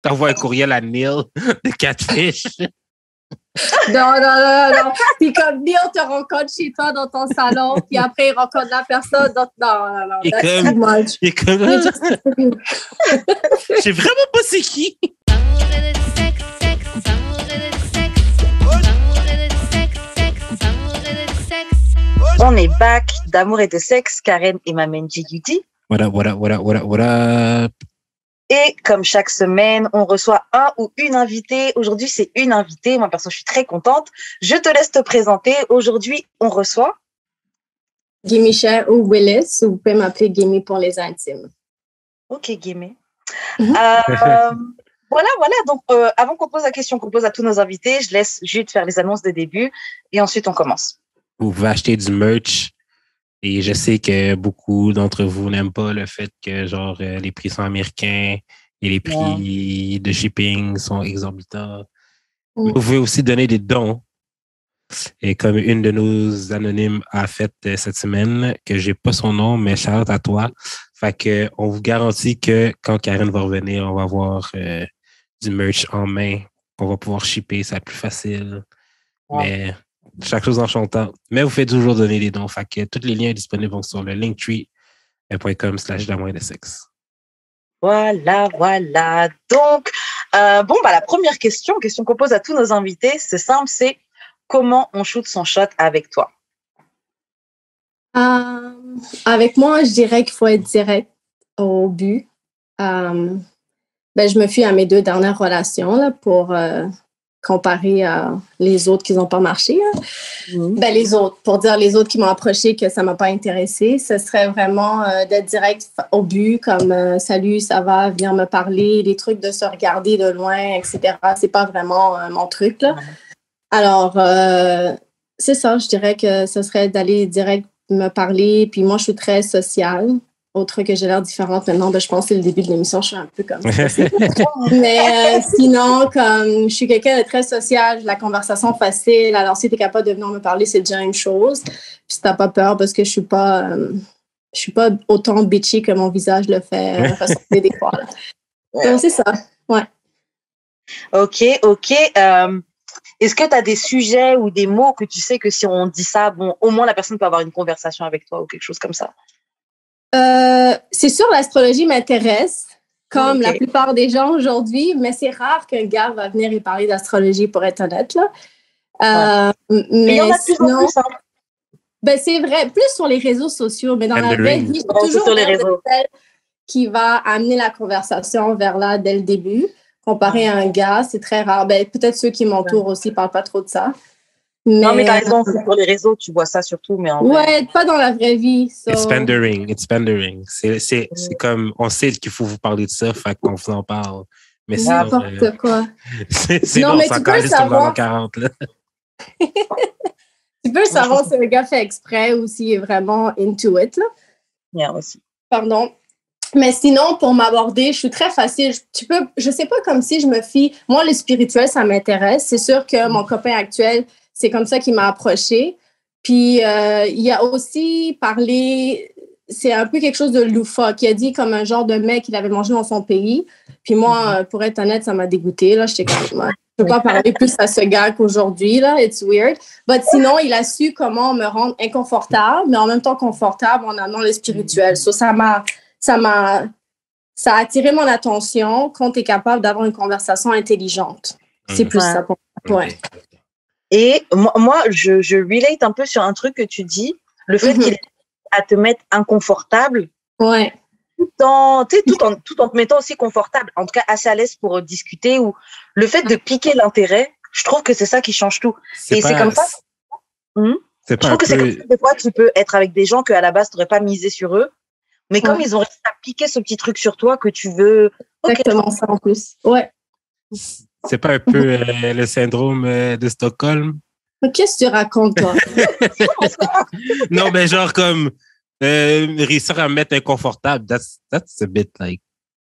T'envoies un courriel à Neil de Catfish. Non. Puis comme Neil te rencontre chez toi dans ton salon, puis après, il rencontre la personne. Non. Il est That's too much. Il est comme... You're just too- Je sais vraiment pas c'est qui. On est back d'amour et de sexe, Karen et ma main Judy. What up? Et comme chaque semaine, on reçoit un ou une invitée. Aujourd'hui, c'est une invitée. Moi, perso, je suis très contente. Je te laisse te présenter. Aujourd'hui, on reçoit Gimme Cher ou Willis, ou vous pouvez m'appeler Gimme pour les intimes. Ok, Guémé. Mhm. Voilà. Donc, avant qu'on pose la question qu'on pose à tous nos invités, je laisse Jude faire les annonces de début et ensuite on commence. Vous pouvez acheter du merch. Et je sais que beaucoup d'entre vous n'aiment pas le fait que genre les prix sont américains et les prix de shipping sont exorbitants. Vous pouvez aussi donner des dons. Et comme une de nos anonymes a fait cette semaine, que j'ai pas son nom, mais shout-out à toi. Fait que on vous garantit que quand Karen va revenir, on va avoir du merch en main. On va pouvoir shipper, ça va être plus facile. Mais chaque chose en son temps. Mais vous faites toujours donner des dons. Fait que tous les liens disponibles sur le linktree.com/d'amour et de sexe. Voilà. Donc, la première question qu'on pose à tous nos invités, c'est simple, c'est comment on shoot son shot avec toi? Avec moi, je dirais qu'il faut être direct au but. Je me fie à mes 2 dernières relations là, pour comparer à les autres qui n'ont pas marché. Les autres, pour dire les autres qui m'ont approché que ça ne m'a pas intéressé, ce serait vraiment d'être direct au but, comme salut, ça va, viens me parler, les trucs de se regarder de loin, etc. C'est pas vraiment mon truc, là. Alors, c'est ça, je dirais que ce serait d'aller direct me parler. Puis moi, je suis très sociale. Autre que j'ai l'air différente maintenant, je pense que c'est le début de l'émission, je suis un peu comme ça. Mais sinon, comme je suis quelqu'un de très social, j'ai la conversation facile. Alors, si tu es capable de venir me parler, c'est déjà une chose. Puis si tu n'as pas peur, parce que je suis pas autant bitchy que mon visage le fait ressembler des fois. Là. Donc, c'est ça, ouais. Ok. Est-ce que tu as des sujets ou des mots que tu sais que si on dit ça, bon, au moins la personne peut avoir une conversation avec toi ou quelque chose comme ça? C'est sûr, l'astrologie m'intéresse, comme la plupart des gens aujourd'hui, mais c'est rare qu'un gars va venir et parler d'astrologie, pour être honnête. Là. Mais il y en a plus en plus, hein. C'est vrai, plus sur les réseaux sociaux, mais dans la vraie vie, c'est toujours sur les réseaux qui va amener la conversation vers là dès le début. Comparé à un gars, c'est très rare. Peut-être ceux qui m'entourent aussi ne parlent pas trop de ça. Non, mais t'as raison, sur les réseaux, tu vois ça surtout, mais pas dans la vraie vie. So. It's pandering. C'est comme, on sait qu'il faut vous parler de ça, fait qu'on vous en parle. Mais c'est n'importe quoi. C'est non, mais tu peux savoir. 40, là. Tu peux savoir si le gars fait exprès ou s'il est vraiment into it, là. Yeah, aussi. Pardon. Mais sinon, pour m'aborder, je suis très facile. Je sais pas comme si je me fie. Moi, le spirituel, ça m'intéresse. C'est sûr que mon copain actuel, c'est comme ça qu'il m'a approché. Puis, il a aussi parlé, c'est un peu quelque chose de loufoque. Il a dit comme un genre de mec qu'il avait mangé dans son pays. Puis moi, pour être honnête, ça m'a dégoûté. Là, j'étais comme, je peux pas parler plus à ce gars qu'aujourd'hui. Là, it's weird. Mais sinon, il a su comment me rendre inconfortable, mais en même temps confortable en amenant le spirituel. So, ça a attiré mon attention quand tu es capable d'avoir une conversation intelligente. C'est plus ça pour moi. Ouais. Et moi, je relate un peu sur un truc que tu dis, le fait qu'il est à te mettre inconfortable. Ouais. Tout en te mettant aussi confortable, en tout cas assez à l'aise pour discuter, ou le fait de piquer l'intérêt, je trouve que c'est ça qui change tout. C'est comme ça. Je trouve que c'est comme ça, des fois, tu peux être avec des gens qu'à la base, tu n'aurais pas misé sur eux, mais comme ils ont réussi à piquer ce petit truc sur toi que tu veux... Exactement ça en plus. Ouais. C'est pas un peu le syndrome de Stockholm? Mais qu'est-ce que tu racontes, toi? Non, mais genre comme réussir à me mettre inconfortable, that's a bit like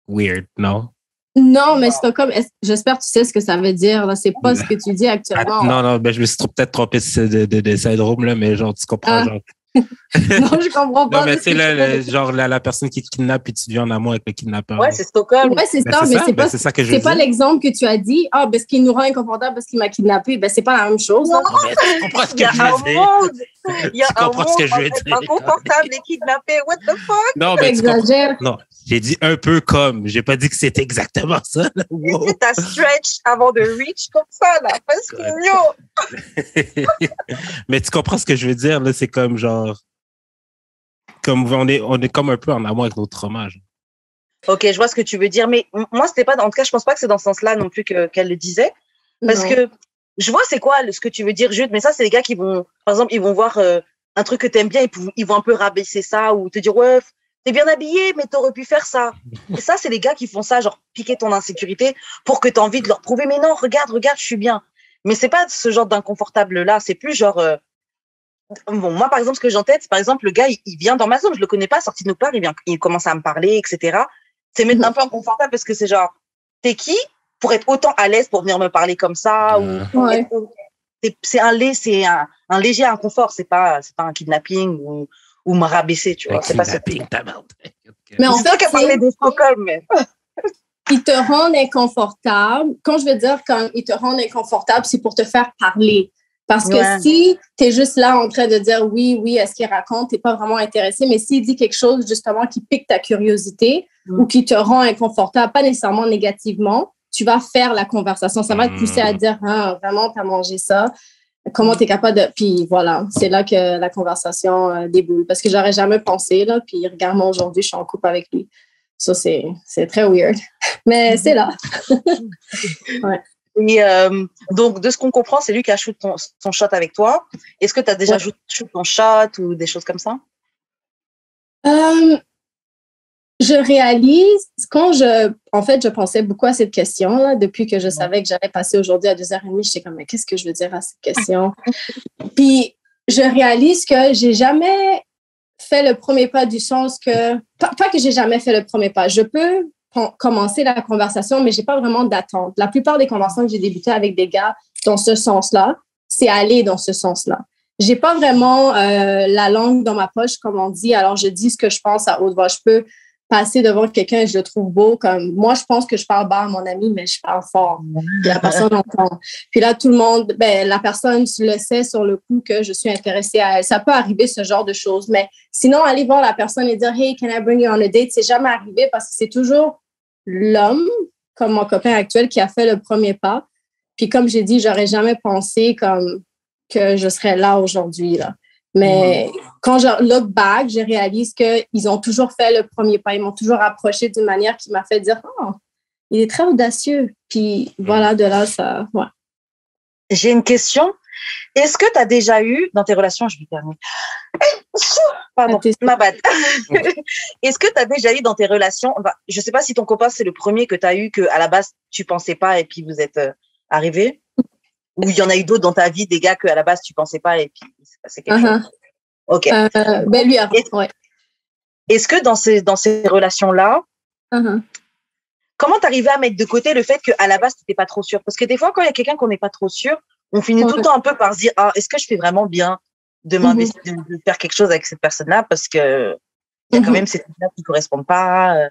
weird, non? Non, mais Stockholm, j'espère que tu sais ce que ça veut dire. Là. C'est pas ce que tu dis actuellement. Non, je me suis peut-être trompé de syndrome, là, mais genre, tu comprends, genre, Non, je comprends pas. Non, mais c'est genre la personne qui te kidnappe et tu deviens en amour avec le kidnappeur. Ouais, c'est Stockholm. Ouais, c'est ça, mais c'est ça que je veux dire. C'est pas l'exemple que tu as dit. Ah, parce qu'il nous rend inconfortable parce qu'il m'a kidnappé. Ben, c'est pas la même chose. Non, mais tu comprends ce que je veux dire. Il y a un monde inconfortable et kidnappé. What the fuck? Non, mais tu comprends. Non, j'ai dit un peu comme. J'ai pas dit que c'était exactement ça. Wow. C'est un stretch avant de reach comme ça, là. Parce que mais tu comprends ce que je veux dire, là? C'est comme genre. Comme on est comme un peu en amour avec notre trauma. Ok, je vois ce que tu veux dire, mais moi, c'était pas, en tout cas, je pense pas que c'est dans ce sens-là non plus qu'elle le disait. Parce que je vois c'est quoi ce que tu veux dire, Jude, mais ça, c'est les gars qui vont, par exemple, ils vont voir un truc que t'aimes bien, ils vont un peu rabaisser ça ou te dire, ouais, t'es bien habillé, mais t'aurais pu faire ça. Et ça, c'est les gars qui font ça, genre piquer ton insécurité pour que t'aies envie de leur prouver, mais non, regarde, je suis bien. Mais c'est pas ce genre d'inconfortable-là, c'est plus genre. Bon, moi, par exemple, ce que j'ai en tête, c'est par exemple, le gars, il vient dans ma zone, je le connais pas, sorti de nulle part, il commence à me parler, etc. C'est mettre un peu inconfortable parce que c'est genre, t'es qui pour être autant à l'aise pour venir me parler comme ça c'est un léger inconfort, c'est pas un kidnapping ou me rabaisser, tu vois. C'est pas ça. Mais en fait, qu'à parler de Stockholm, mais. Ils te rendent inconfortable. Quand je veux dire quand ils te rendent inconfortable, c'est pour te faire parler. Parce que si tu es juste là en train de dire oui, est-ce qu'il raconte, tu n'es pas vraiment intéressé, mais s'il dit quelque chose justement qui pique ta curiosité ou qui te rend inconfortable, pas nécessairement négativement, tu vas faire la conversation. Ça va te pousser à dire vraiment, tu as mangé ça. Comment tu es capable de. Puis voilà, c'est là que la conversation déboule. Parce que j'aurais jamais pensé, là, puis regarde-moi aujourd'hui, je suis en couple avec lui. Ça, c'est très weird. Mais c'est là. Ouais. Et donc, de ce qu'on comprend, c'est lui qui a shoot son shot avec toi. Est-ce que tu as déjà shoot ton shot ou des choses comme ça? Je réalise, en fait, je pensais beaucoup à cette question-là depuis que je savais que j'allais passer aujourd'hui à 2h30. J'étais comme, mais qu'est-ce que je veux dire à cette question? Puis, je réalise que j'ai jamais fait le premier pas du sens que... Pas que j'ai jamais fait le premier pas. Je peux commencer la conversation, mais j'ai pas vraiment d'attente. La plupart des conversations que j'ai débutées avec des gars dans ce sens-là, c'est aller dans ce sens-là. J'ai pas vraiment la langue dans ma poche, comme on dit. Alors, je dis ce que je pense à haute voix. Je peux passer devant quelqu'un et je le trouve beau. Comme moi, je pense que je parle bas à mon ami, mais je parle fort. La personne entend. Puis là, tout le monde, la personne le sait sur le coup que je suis intéressée à elle. Ça peut arriver, ce genre de choses. Mais sinon, aller voir la personne et dire « Hey, can I bring you on a date? » C'est jamais arrivé parce que c'est toujours l'homme, comme mon copain actuel, qui a fait le premier pas. Puis comme j'ai dit, j'aurais jamais pensé comme que je serais là aujourd'hui, là. Mais quand je look back, je réalise qu'ils ont toujours fait le premier pas. Ils m'ont toujours approché d'une manière qui m'a fait dire « Oh, il est très audacieux. » Puis voilà, de là, ça... Ouais. J'ai une question. Est-ce que tu as déjà eu, dans tes relations, je vais terminer. Pardon, ma bad. Est-ce que tu as déjà eu dans tes relations, je ne sais pas si ton copain, c'est le premier que tu as eu, qu'à la base, tu ne pensais pas et puis vous êtes arrivés? Ou il y en a eu d'autres dans ta vie, des gars qu'à la base, tu ne pensais pas et puis c'est quelque chose? OK. Lui, avant, ouais. Est-ce que dans ces relations-là, comment tu arrivais à mettre de côté le fait qu'à la base, tu n'étais pas trop sûr? Parce que des fois, quand il y a quelqu'un qu'on n'est pas trop sûr, on finit tout le temps un peu par se dire « Ah, est-ce que je fais vraiment bien de m'investir, de faire quelque chose avec cette personne-là parce que il y a quand même ces trucs-là qui ne correspondent pas. »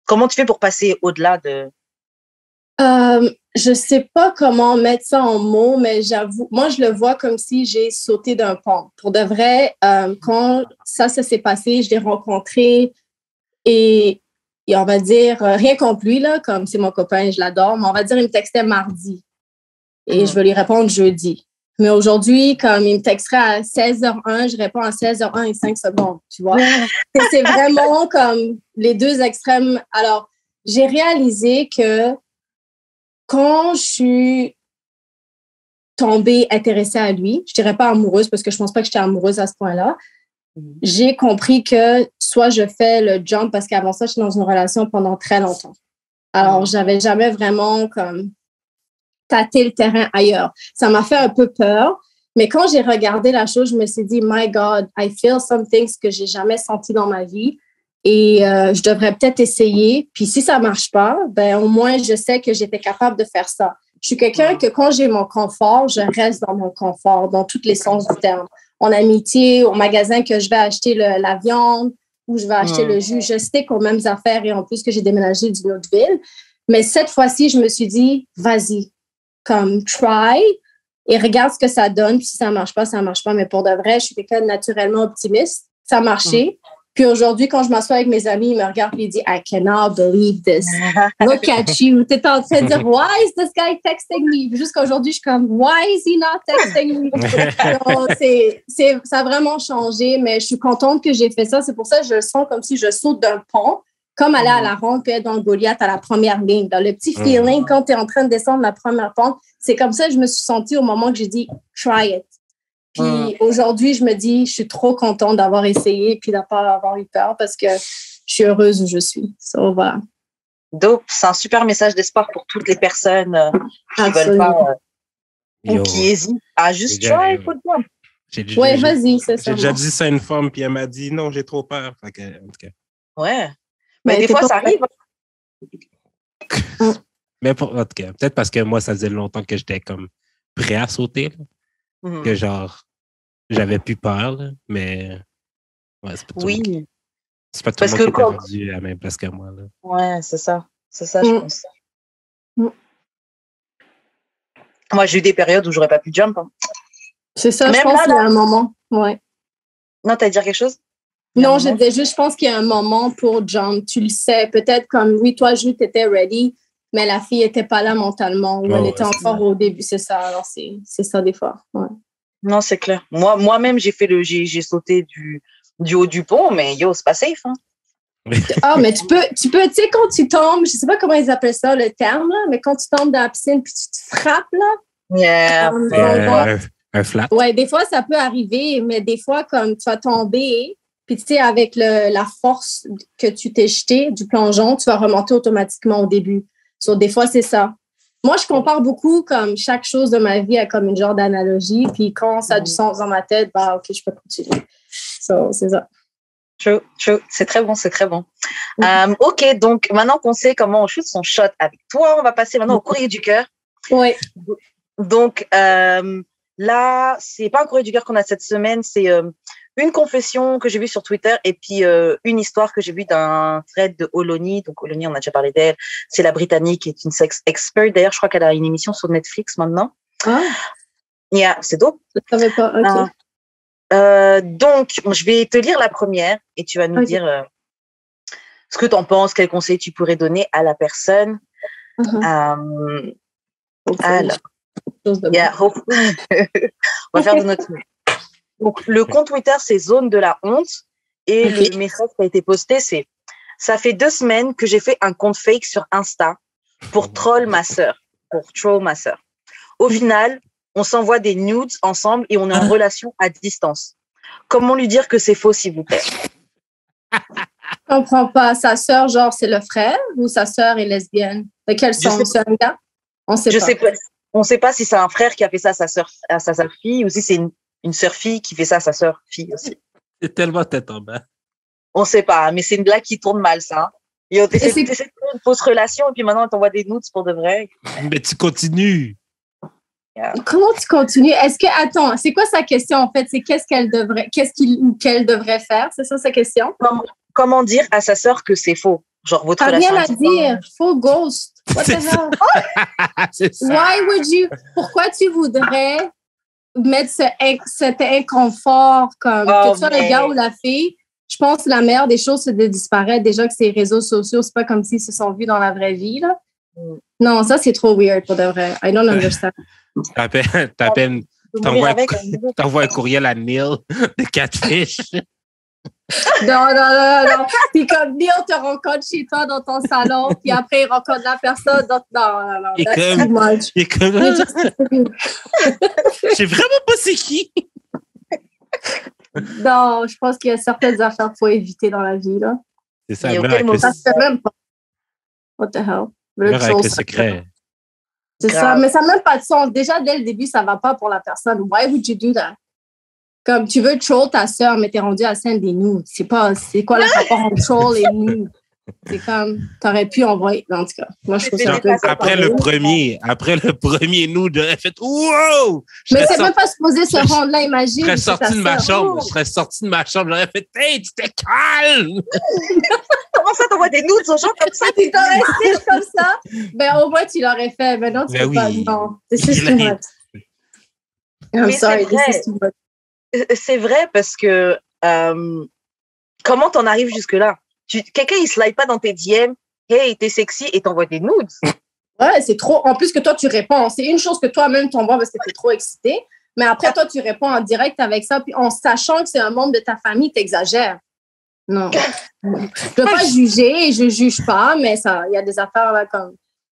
Comment tu fais pour passer au-delà de… Je ne sais pas comment mettre ça en mots, mais j'avoue, moi, je le vois comme si j'ai sauté d'un pont. Pour de vrai, quand ça s'est passé, je l'ai rencontré et on va dire, rien contre lui, là, comme c'est mon copain, je l'adore, mais on va dire, il me textait mardi et je vais lui répondre jeudi. Mais aujourd'hui, comme il me texterait à 16h01, je réponds à 16h01 et 5 secondes, tu vois. C'est vraiment comme les deux extrêmes. Alors, j'ai réalisé que quand je suis tombée intéressée à lui, je dirais pas amoureuse parce que je pense pas que j'étais amoureuse à ce point-là, j'ai compris que soit je fais le jump parce qu'avant ça, j'étais dans une relation pendant très longtemps. Alors, j'avais jamais vraiment comme tâté le terrain ailleurs. Ça m'a fait un peu peur, mais quand j'ai regardé la chose, je me suis dit, my God, I feel some things que j'ai jamais senti dans ma vie et je devrais peut-être essayer. Puis si ça marche pas, au moins je sais que j'étais capable de faire ça. Je suis quelqu'un que quand j'ai mon confort, je reste dans mon confort, dans tous les sens du terme. mon amitié, au magasin que je vais acheter la viande ou je vais acheter le jus. Je stick aux mêmes affaires et en plus que j'ai déménagé d'une autre ville. Mais cette fois-ci, je me suis dit, vas-y, comme try et regarde ce que ça donne. Puis si ça marche pas, ça marche pas. Mais pour de vrai, je suis quelqu'un de naturellement optimiste. Ça a marché. Puis aujourd'hui, quand je m'assois avec mes amis, ils me regardent et ils disent, I cannot believe this. Look at you. Tu es en train de dire, why is this guy texting me? Jusqu'aujourd'hui, je suis comme, why is he not texting me? Donc, ça a vraiment changé, mais je suis contente que j'ai fait ça. C'est pour ça que je le sens comme si je saute d'un pont, comme aller à la ronde, puis être dans le Goliath à la première ligne. Dans le petit feeling, quand tu es en train de descendre la première pente, c'est comme ça que je me suis sentie au moment que j'ai dit, try it. Puis aujourd'hui, je me dis, je suis trop contente d'avoir essayé puis de ne pas avoir eu peur parce que je suis heureuse où je suis. So, voilà. Dope, c'est un super message d'espoir pour toutes les personnes qui ne veulent pas ou qui hésitent à juste try, faut le voir. Ouais, vas-y, c'est ça. J'ai déjà dit ça à une femme puis elle m'a dit non, j'ai trop peur. Fait que, en tout cas. Ouais. Mais des fois, ça arrive. Mais en tout cas, peut-être parce que moi, ça faisait longtemps que j'étais comme prêt à sauter. Là. Que genre, j'avais plus peur, là, mais ouais, c'est pas tout le monde. C'est pas tout le monde qui est rendu à la même place que moi. Là. Ouais, c'est ça. C'est ça, je pense. Moi, j'ai eu des périodes où j'aurais pas pu jump. Hein. C'est ça, même je pense qu'il y a un moment. Ouais. Non, t'as à dire quelque chose? Non, je disais juste, je pense qu'il y a un moment pour jump. Tu le sais, peut-être comme, oui, toi, Jules, t'étais ready, mais la fille n'était pas là mentalement ou elle était encore au début, c'est ça. Alors, c'est ça des fois. Ouais. Non, c'est clair. Moi-même, j'ai sauté du haut du pont, mais yo, c'est pas safe. Hein. Mais tu peux, tu sais, quand tu tombes, je sais pas comment ils appellent ça, le terme, là, mais quand tu tombes dans la piscine puis tu te frappes, là. Yeah. Un flat. Ouais, des fois, ça peut arriver, mais des fois, comme tu vas tomber, puis tu sais, avec la force que tu t'es jeté du plongeon, tu vas remonter automatiquement au début. So, des fois, c'est ça. Moi, je compare beaucoup comme chaque chose de ma vie à comme une genre d'analogie. Puis quand ça a du sens dans ma tête, bah OK, je peux continuer. So, c'est ça. True. C'est très bon, c'est très bon. OK, donc maintenant qu'on sait comment on shoot son shot avec toi, on va passer maintenant au courrier du cœur. Oui. Donc, là, c'est pas un courrier du cœur qu'on a cette semaine, c'est une confession que j'ai vue sur Twitter et puis une histoire que j'ai vue d'un thread de Oloni. Donc, Oloni, on a déjà parlé d'elle. C'est la Britannique qui est une sex expert. D'ailleurs, je crois qu'elle a une émission sur Netflix maintenant. Yeah, c'est dope. Je ne savais pas. OK. Donc, je vais te lire la première et tu vas nous dire ce que tu en penses, quels conseils tu pourrais donner à la personne. Alors, on va faire de notre mieux. Donc, le compte Twitter, c'est Zone de la honte. Et le message qui a été posté, c'est « Ça fait 2 semaines que j'ai fait un compte fake sur Insta pour troll ma sœur. Au final, on s'envoie des nudes ensemble et on est en relation à distance. Comment lui dire que c'est faux, s'il vous plaît ?» Je comprends pas. Sa sœur, genre, c'est le frère ou sa sœur est lesbienne? De quel sens? C'est un gars? On sait pas. On ne sait pas si c'est un frère qui a fait ça à sa sœur fille ou si c'est une sœur-fille qui fait ça à sa sœur-fille aussi. C'est tellement tête en bas. On ne sait pas, mais c'est une blague qui tourne mal, ça. Et on essaie de faire une fausse relation et puis maintenant, on t'envoie des nudes pour de vrai. Mais tu continues. Comment tu continues? Attends, c'est quoi sa question, en fait? C'est qu'elle devrait faire? C'est ça, sa question? Comment dire à sa sœur que c'est faux? Genre, votre relation. Rien à dire. Faux ghost. What the hell? C'est ça. Why would you? Pourquoi tu voudrais mettre cet inconfort comme que tu sois le gars ou la fille? Je pense que la meilleure des choses, c'est de disparaître. Déjà que ces réseaux sociaux, c'est pas comme s'ils se sont vus dans la vraie vie, là. Non, ça, c'est trop weird pour de vrai. I don't understand. T'envoies un courriel à Neil de Catfish. Non. Puis comme Neil te rencontre chez toi dans ton salon, puis après, il rencontre la personne. Non. Il est comme... Je sais vraiment pas c'est qui. Non, je pense qu'il y a certaines affaires qu'il faut éviter dans la vie, là. C'est ça, ça se fait même pas. What the hell? Avec le secret. C'est ça, mais ça n'a même pas de sens. Déjà, dès le début, ça ne va pas pour la personne. Why would you do that? Comme tu veux troll ta sœur, mais t'es rendu à la scène des nudes. C'est quoi le rapport entre troll et nudes? C'est comme, t'aurais pu envoyer. En tout cas, moi, je trouve ça un peu. Après le premier nude, j'aurais fait wow! Mais c'est même pas supposé se rendre là, imagine. Je serais sorti de ma chambre. J'aurais fait, hey, tu t'es calme! Comment ça, t'envoies des nudes aux gens comme ça? Tu t'aurais fait comme ça? Ben, au moins, tu l'aurais fait. Mais non, tu peux pas. Non, this is too much. I'm sorry, this is too much. C'est vrai parce que comment t'en arrives jusque-là? Quelqu'un, il slide pas dans tes DM, hey, t'es sexy, et t'envoies des nudes. Ouais, c'est trop. En plus que toi, tu réponds. C'est une chose que toi-même t'envoies parce que t'es trop excité. Mais après, toi, tu réponds en direct avec ça. Puis en sachant que c'est un membre de ta famille, t'exagères. Non. Je ne veux pas juger et je ne juge pas, mais il y a des affaires là comme.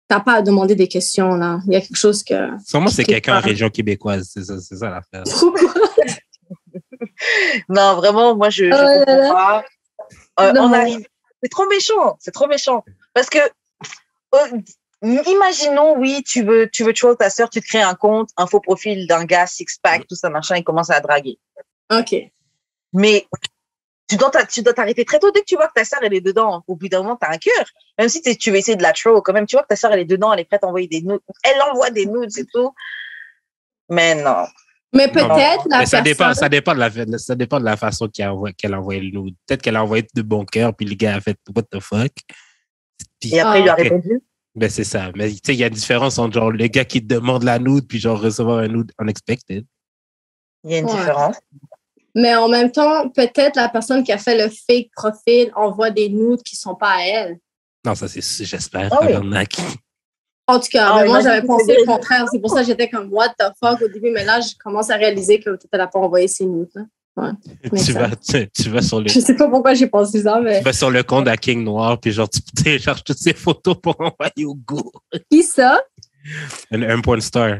Tu n'as pas à demander des questions là. Il y a quelque chose que. Sûrement, c'est quelqu'un en région québécoise. C'est ça l'affaire. Non, vraiment, moi, je comprends pas. On arrive. C'est trop méchant. Parce que, imaginons, oui, tu veux troll ta sœur, tu te crées un compte, un faux profil d'un gars, six-pack, tout ça, machin, il commence à la draguer. OK. Mais tu dois t'arrêter très tôt. Dès que tu vois que ta sœur, elle est dedans, au bout d'un moment, t'as un cœur. Même si tu veux essayer de la troll, quand même, tu vois que ta sœur, elle est dedans, elle est prête à envoyer des nudes. Elle envoie des nudes, c'est tout. Mais non. Mais peut-être ça dépend de la façon qu'elle a envoyé le nude. Peut-être qu'elle a envoyé de bon cœur, puis le gars a fait « What the fuck? » Et après, il lui a répondu. Ben, c'est ça. Mais tu sais, il y a une différence entre genre le gars qui te demande la nude, puis genre recevoir un nude unexpected. Il y a une différence. Mais en même temps, peut-être la personne qui a fait le fake profil envoie des nudes qui ne sont pas à elle. Non, ça, j'espère. Oui. En tout cas, moi, j'avais pensé le contraire. C'est pour ça que j'étais comme, what the fuck au début. Mais là, je commence à réaliser que tu n'as pas envoyé ces nudes. Ouais. Tu vas sur le... Je sais pas pourquoi j'ai pensé ça, mais... Tu vas sur le compte à King Noir, puis genre, tu télécharges toutes ces photos pour envoyer au go. Qui ça? Un porn star.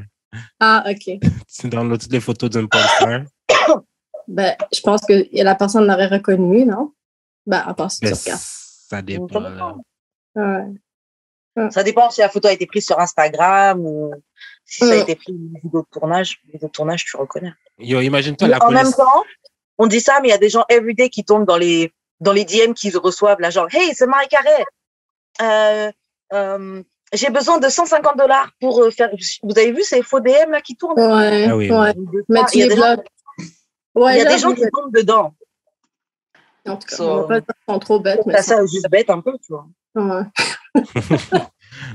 Ah, OK. Tu downloads toutes les photos d'un porn star. Ben, je pense que la personne l'aurait reconnu, non? Ben, à part si tu regardes. Ça dépend, là. Ouais. Ça dépend si la photo a été prise sur Instagram ou si ça a été pris une vidéo de tournage. Vidéo de tournage, tu reconnais. Yo, imagine-toi la police. En même temps, on dit ça, mais il y a des gens everyday qui tombent dans les DM qu'ils reçoivent, là, genre, hey, c'est Marie Carré. J'ai besoin de $150 pour faire. Vous avez vu ces faux DM là qui tournent? Ouais. Ah oui. Mais tu les bloques. Il y a des gens qui tombent dedans. En tout cas, on va pas dire qu'ils sont trop bêtes. Mais ça juste bête un peu, tu vois. Ouais.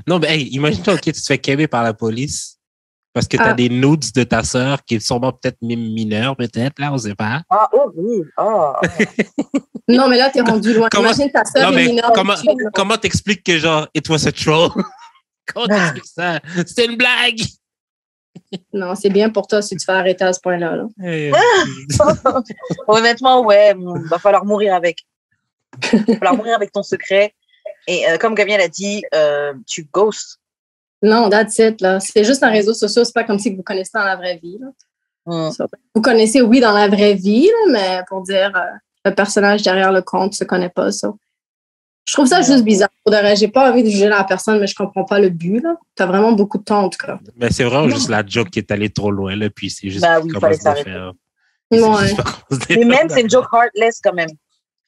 Non, mais hey, imagine-toi, OK, tu te fais québer par la police parce que tu as des nudes de ta sœur qui sont peut-être même mineures, peut-être, là, on sait pas. Ah, oh oui. Oh. Non, mais là, t'es rendu loin. Imagine ta sœur est mineure. Comment t'expliques que, genre, it was a troll? Comment t'expliques ça? C'était une blague! Non, c'est bien pour toi si tu fais arrêter à ce point-là. Là. Honnêtement, ouais, va falloir mourir avec. Va falloir mourir avec ton secret. Et comme Gabriel a dit, tu ghostes. Non, that's it. Là. C'est juste un réseau social. C'est pas comme si vous connaissez dans la vraie vie. Là. Vous connaissez, oui, dans la vraie vie, là, mais pour dire le personnage derrière le compte ne se connaît pas. Ça. Je trouve ça juste bizarre. J'ai pas envie de juger la personne, mais je comprends pas le but. Tu as vraiment beaucoup de temps, en tout cas. Mais c'est vraiment juste la joke qui est allée trop loin. Là, puis c'est juste oui, il fallait s'arrêter. Mais même, c'est une joke heartless quand même.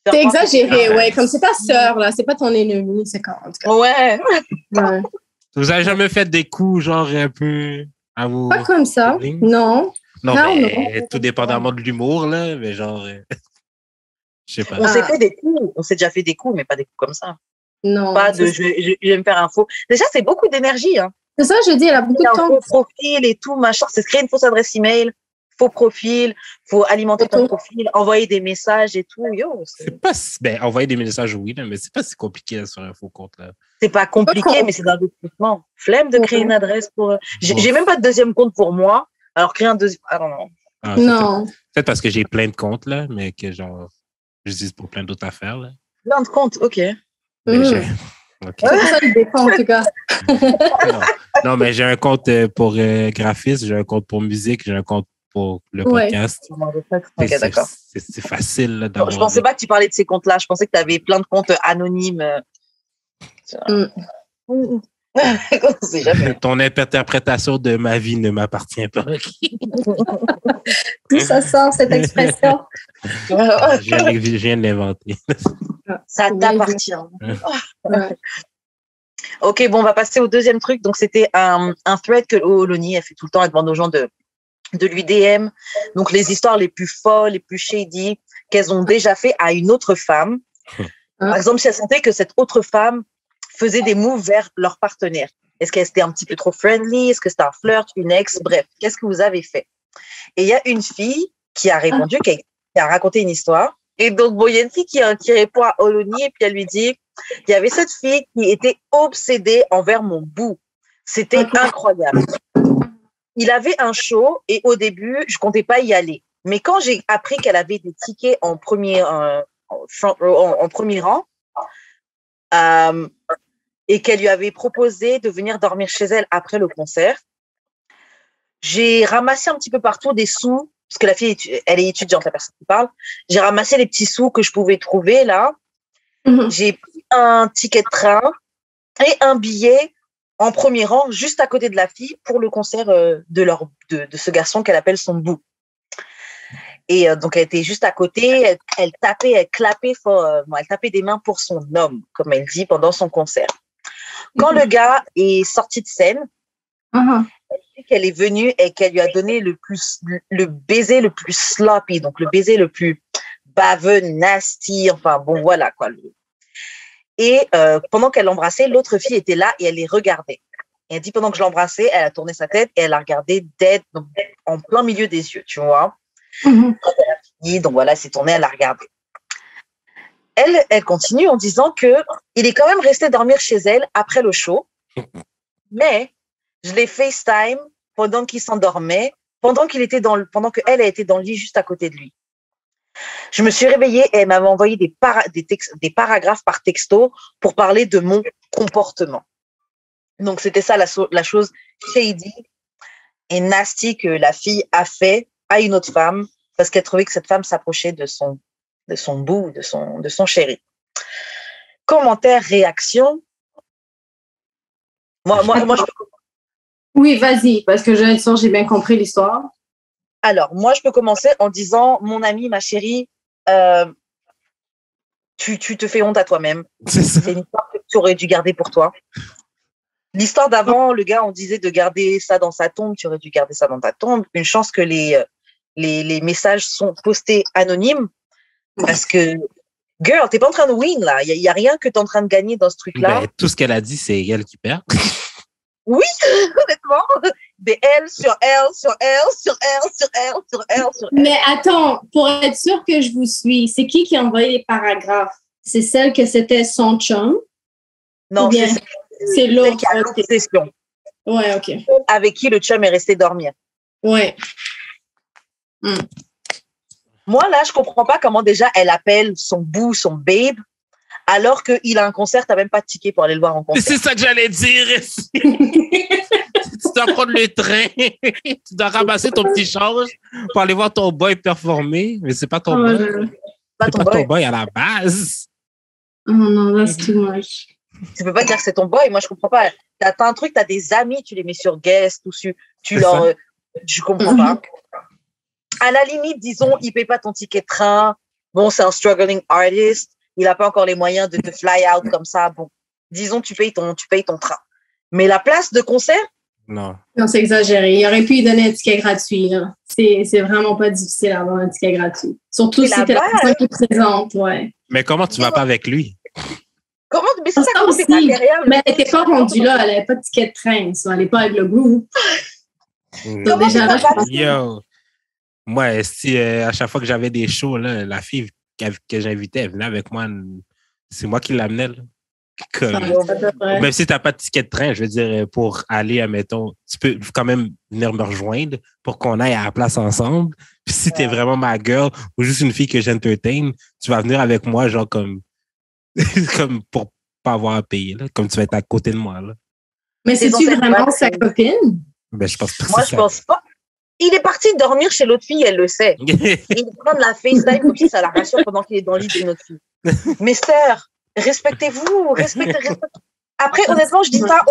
C'est exagéré, ouais. Comme c'est ta sœur, là. C'est pas ton ennemi, c'est quand en tout cas. Ouais. Vous avez jamais fait des coups, genre, un peu à vous... Pas comme ça. Non. Non, mais tout dépendamment de l'humour, là. Mais genre... je sais pas. On s'est fait des coups. On s'est déjà fait des coups, mais pas des coups comme ça. Non. Pas de je vais me faire un faux. Déjà, c'est beaucoup d'énergie, hein. C'est ça, je dis, elle a beaucoup de temps. Un faux profil et tout, machin. C'est créer une fausse adresse email. Faux profil, faut alimenter ton profil, envoyer des messages et tout. Yo, c'est pas envoyer des messages, oui, là, mais c'est pas si compliqué là, sur un faux compte. Là. C'est pas compliqué, mais c'est d'investissement. Flemme de créer une adresse pour. J'ai même pas de deuxième compte pour moi. Alors créer un deuxième. Ah non. Non. Peut-être parce que j'ai plein de comptes, là, mais que genre, j'utilise pour plein d'autres affaires. Là. Plein de comptes, ok. Mais C'est pour ça qu'il dépend, en tout cas. non, mais j'ai un compte pour graphisme, j'ai un compte pour musique, j'ai un compte pour le podcast. Ok, d'accord. C'est facile là, d'avoir. Je pensais pas que tu parlais de ces comptes-là. Je pensais que tu avais plein de comptes anonymes. On sait jamais. Ton interprétation de ma vie ne m'appartient pas. D'où ça sort, cette expression? Je viens de l'inventer. Ça t'appartient. Ok, bon, on va passer au deuxième truc. Donc, c'était un thread que Oloni, elle fait tout le temps. Elle demande aux gens de lui DM. Donc, les histoires les plus folles, les plus shady qu'elles ont déjà fait à une autre femme. Par exemple, si elles sentaient que cette autre femme faisait des moves vers leur partenaire. Est-ce qu'elle était un petit peu trop friendly? Est-ce que c'était un flirt, une ex? Bref, qu'est-ce que vous avez fait? Et il y a une fille qui a répondu, qui a raconté une histoire. Et donc, bon, il y a une fille qui répond à Oloni et puis elle lui dit, il y avait cette fille qui était obsédée envers mon bout. C'était incroyable. Il avait un show et au début, je comptais pas y aller. Mais quand j'ai appris qu'elle avait des tickets en premier rang, et qu'elle lui avait proposé de venir dormir chez elle après le concert, j'ai ramassé un petit peu partout des sous, parce que la fille, elle est étudiante, la personne qui parle. J'ai ramassé les petits sous que je pouvais trouver là. J'ai pris un ticket de train et un billet en premier rang, juste à côté de la fille, pour le concert de ce garçon qu'elle appelle son bout. Et donc, elle était juste à côté, elle tapait, elle clapait, elle tapait des mains pour son homme, comme elle dit, pendant son concert. Quand le gars est sorti de scène, elle dit qu'elle est venue et qu'elle lui a donné le baiser le plus sloppy, donc le baiser le plus baveux, nasty, enfin bon, voilà quoi. Et pendant qu'elle l'embrassait, l'autre fille était là et elle les regardait. Et elle dit, pendant que je l'embrassais, elle a tourné sa tête et elle a regardé dead, donc en plein milieu des yeux, tu vois. Quand elle a fini, donc voilà, elle s'est tournée, elle a regardé. Elle continue en disant que il est quand même resté dormir chez elle après le show, mais je l'ai FaceTime pendant qu'il s'endormait, pendant qu'elle a été dans le lit juste à côté de lui. Je me suis réveillée et elle m'avait envoyé des paragraphes par texto pour parler de mon comportement. Donc, c'était ça la chose shady et nasty que la fille a fait à une autre femme parce qu'elle trouvait que cette femme s'approchait de son bout, de son chéri. Commentaire, réaction. Moi, je peux... Oui, vas-y, parce que j'ai bien compris l'histoire. Alors, moi, je peux commencer en disant, mon ami, ma chérie, tu te fais honte à toi-même. C'est une histoire que tu aurais dû garder pour toi. L'histoire d'avant, le gars, on disait de garder ça dans sa tombe, tu aurais dû garder ça dans ta tombe. Une chance que les messages sont postés anonymes parce que, girl, t'es pas en train de win, là. Il y a rien que t'es en train de gagner dans ce truc-là. Ben, tout ce qu'elle a dit, c'est elle qui perd. Oui, honnêtement. Des L sur L sur L sur L sur L sur L sur L. Mais attends, pour être sûr que je vous suis, c'est qui a envoyé les paragraphes? C'est celle que c'était son chum? Non, c'est l'autre qui a l'obsession. Ouais, OK. Avec qui le chum est resté dormir. Ouais. Moi, là, je comprends pas comment déjà elle appelle son boo, son babe, alors qu'il a un concert, t'as même pas de ticket pour aller le voir en concert. C'est ça que j'allais dire. Tu dois prendre le train, tu dois ramasser ton petit change pour aller voir ton boy performer, mais c'est pas ton boy. C'est pas ton boy à la base. Oh non, that's too much. Tu peux pas dire que c'est ton boy, moi je comprends pas. T'as un truc, t'as des amis, tu les mets sur guest ou je comprends pas. À la limite, disons, il paye pas ton ticket de train. Bon, c'est un struggling artist. Il a pas encore les moyens de te fly out comme ça. Bon, disons, tu payes ton train. Mais la place de concert? Non. Non, c'est exagéré. Il aurait pu lui donner un ticket gratuit, là. C'est vraiment pas difficile d'avoir un ticket gratuit. Surtout si t'es la personne qui présente, ouais. Mais comment tu vas pas avec lui? Comment? Mais c'est ça, comment c'est aussi. matériel? Mais elle n'était pas rendue là. Elle n'avait pas de ticket de train. Ça. Elle n'est pas avec le groupe. Donc, déjà là, je pense. Yo! Moi, si à chaque fois que j'avais des shows, là, la fille que j'invitais, elle venait avec moi. C'est moi qui l'amenais. Même si tu n'as pas de ticket de train, je veux dire, pour aller, admettons, tu peux quand même venir me rejoindre pour qu'on aille à la place ensemble. Puis si tu es vraiment ma girl ou juste une fille que j'entertain, tu vas venir avec moi, genre comme pour pas avoir à payer, là, comme tu vas être à côté de moi. Là. Mais c'est-tu vraiment sa copine? Ben, je pense pas. Moi, je pense pas. Il est parti dormir chez l'autre fille, elle le sait. Il prend de la FaceTime comme si ça la rassure pendant qu'il est dans le lit d'une autre fille. Mes sœurs, respectez-vous, respectez. Après, honnêtement, je dis ça,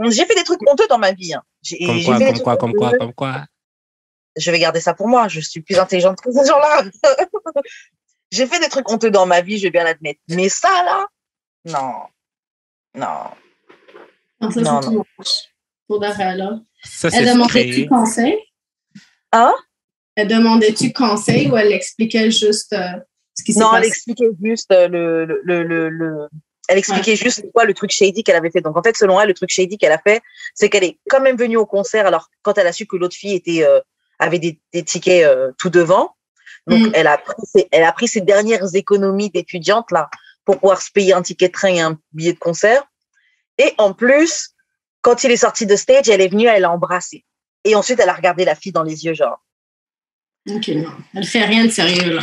j'ai fait des trucs honteux dans ma vie. Hein. Comme quoi. Je vais garder ça pour moi. Je suis plus intelligente que ces gens-là. J'ai fait des trucs honteux dans ma vie, je vais bien l'admettre. Mais ça, là, non. Non, ça, c'est tout moche. Pour d'arrêt, là. Ça, elle demandait-tu conseil? Hein? Elle demandait-tu conseil ou elle expliquait juste ce qui s'est passé? Non, elle expliquait juste Elle expliquait juste quoi le truc shady qu'elle avait fait. Donc, en fait, selon elle, le truc shady qu'elle a fait, c'est qu'elle est quand même venue au concert. Alors, quand elle a su que l'autre fille avait des tickets tout devant, donc elle a pris ses dernières économies d'étudiante là pour pouvoir se payer un ticket de train et un billet de concert. Et en plus, quand il est sorti de stage, elle est venue, elle l'a embrassé. Et ensuite, elle a regardé la fille dans les yeux, genre. Ok, non. Elle fait rien de sérieux là.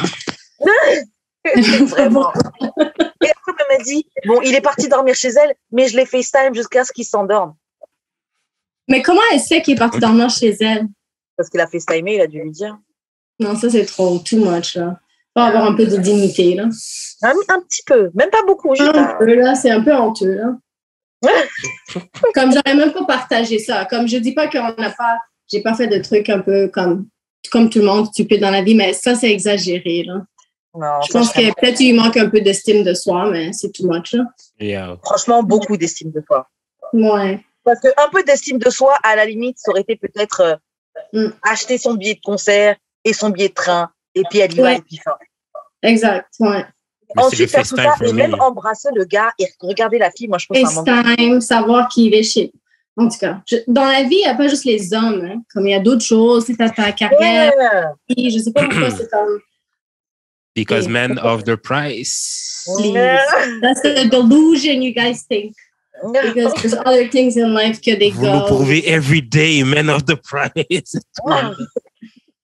Vraiment. Et après, elle m'a dit, bon, il est parti dormir chez elle, mais je l'ai FaceTime jusqu'à ce qu'il s'endorme. Mais comment elle sait qu'il est parti dormir chez elle? Parce qu'il a FaceTimé, il a dû lui dire. Non, ça c'est trop, too much là. Faut avoir un peu de dignité là. Un petit peu, même pas beaucoup. Juste un peu là, c'est un peu honteux là. Comme j'aurais même pas partagé ça. Comme je dis pas j'ai pas fait de trucs un peu comme tout le monde stupide dans la vie, mais ça c'est exagéré là. Non, je pense que peut-être il manque un peu d'estime de soi, mais c'est too much là. Franchement, beaucoup d'estime de soi. Ouais. Parce qu'un peu d'estime de soi, à la limite, ça aurait été peut-être acheter son billet de concert et son billet de train, et puis elle y va, et puis fin. Exact, ouais. Ensuite, faire tout ça, et même embrasser le gars et regarder la fille, moi, je trouve ça FaceTime, savoir qui il est chez. En tout cas, dans la vie, il n'y a pas juste les hommes. Hein. Comme il y a d'autres choses, c'est ta carrière. Yeah. Je ne sais pas pourquoi c'est comme... Because men of the price. Please. That's the delusion you guys think. Because there's other things in life que des gars. Vous nous prouvez every day, men of the price.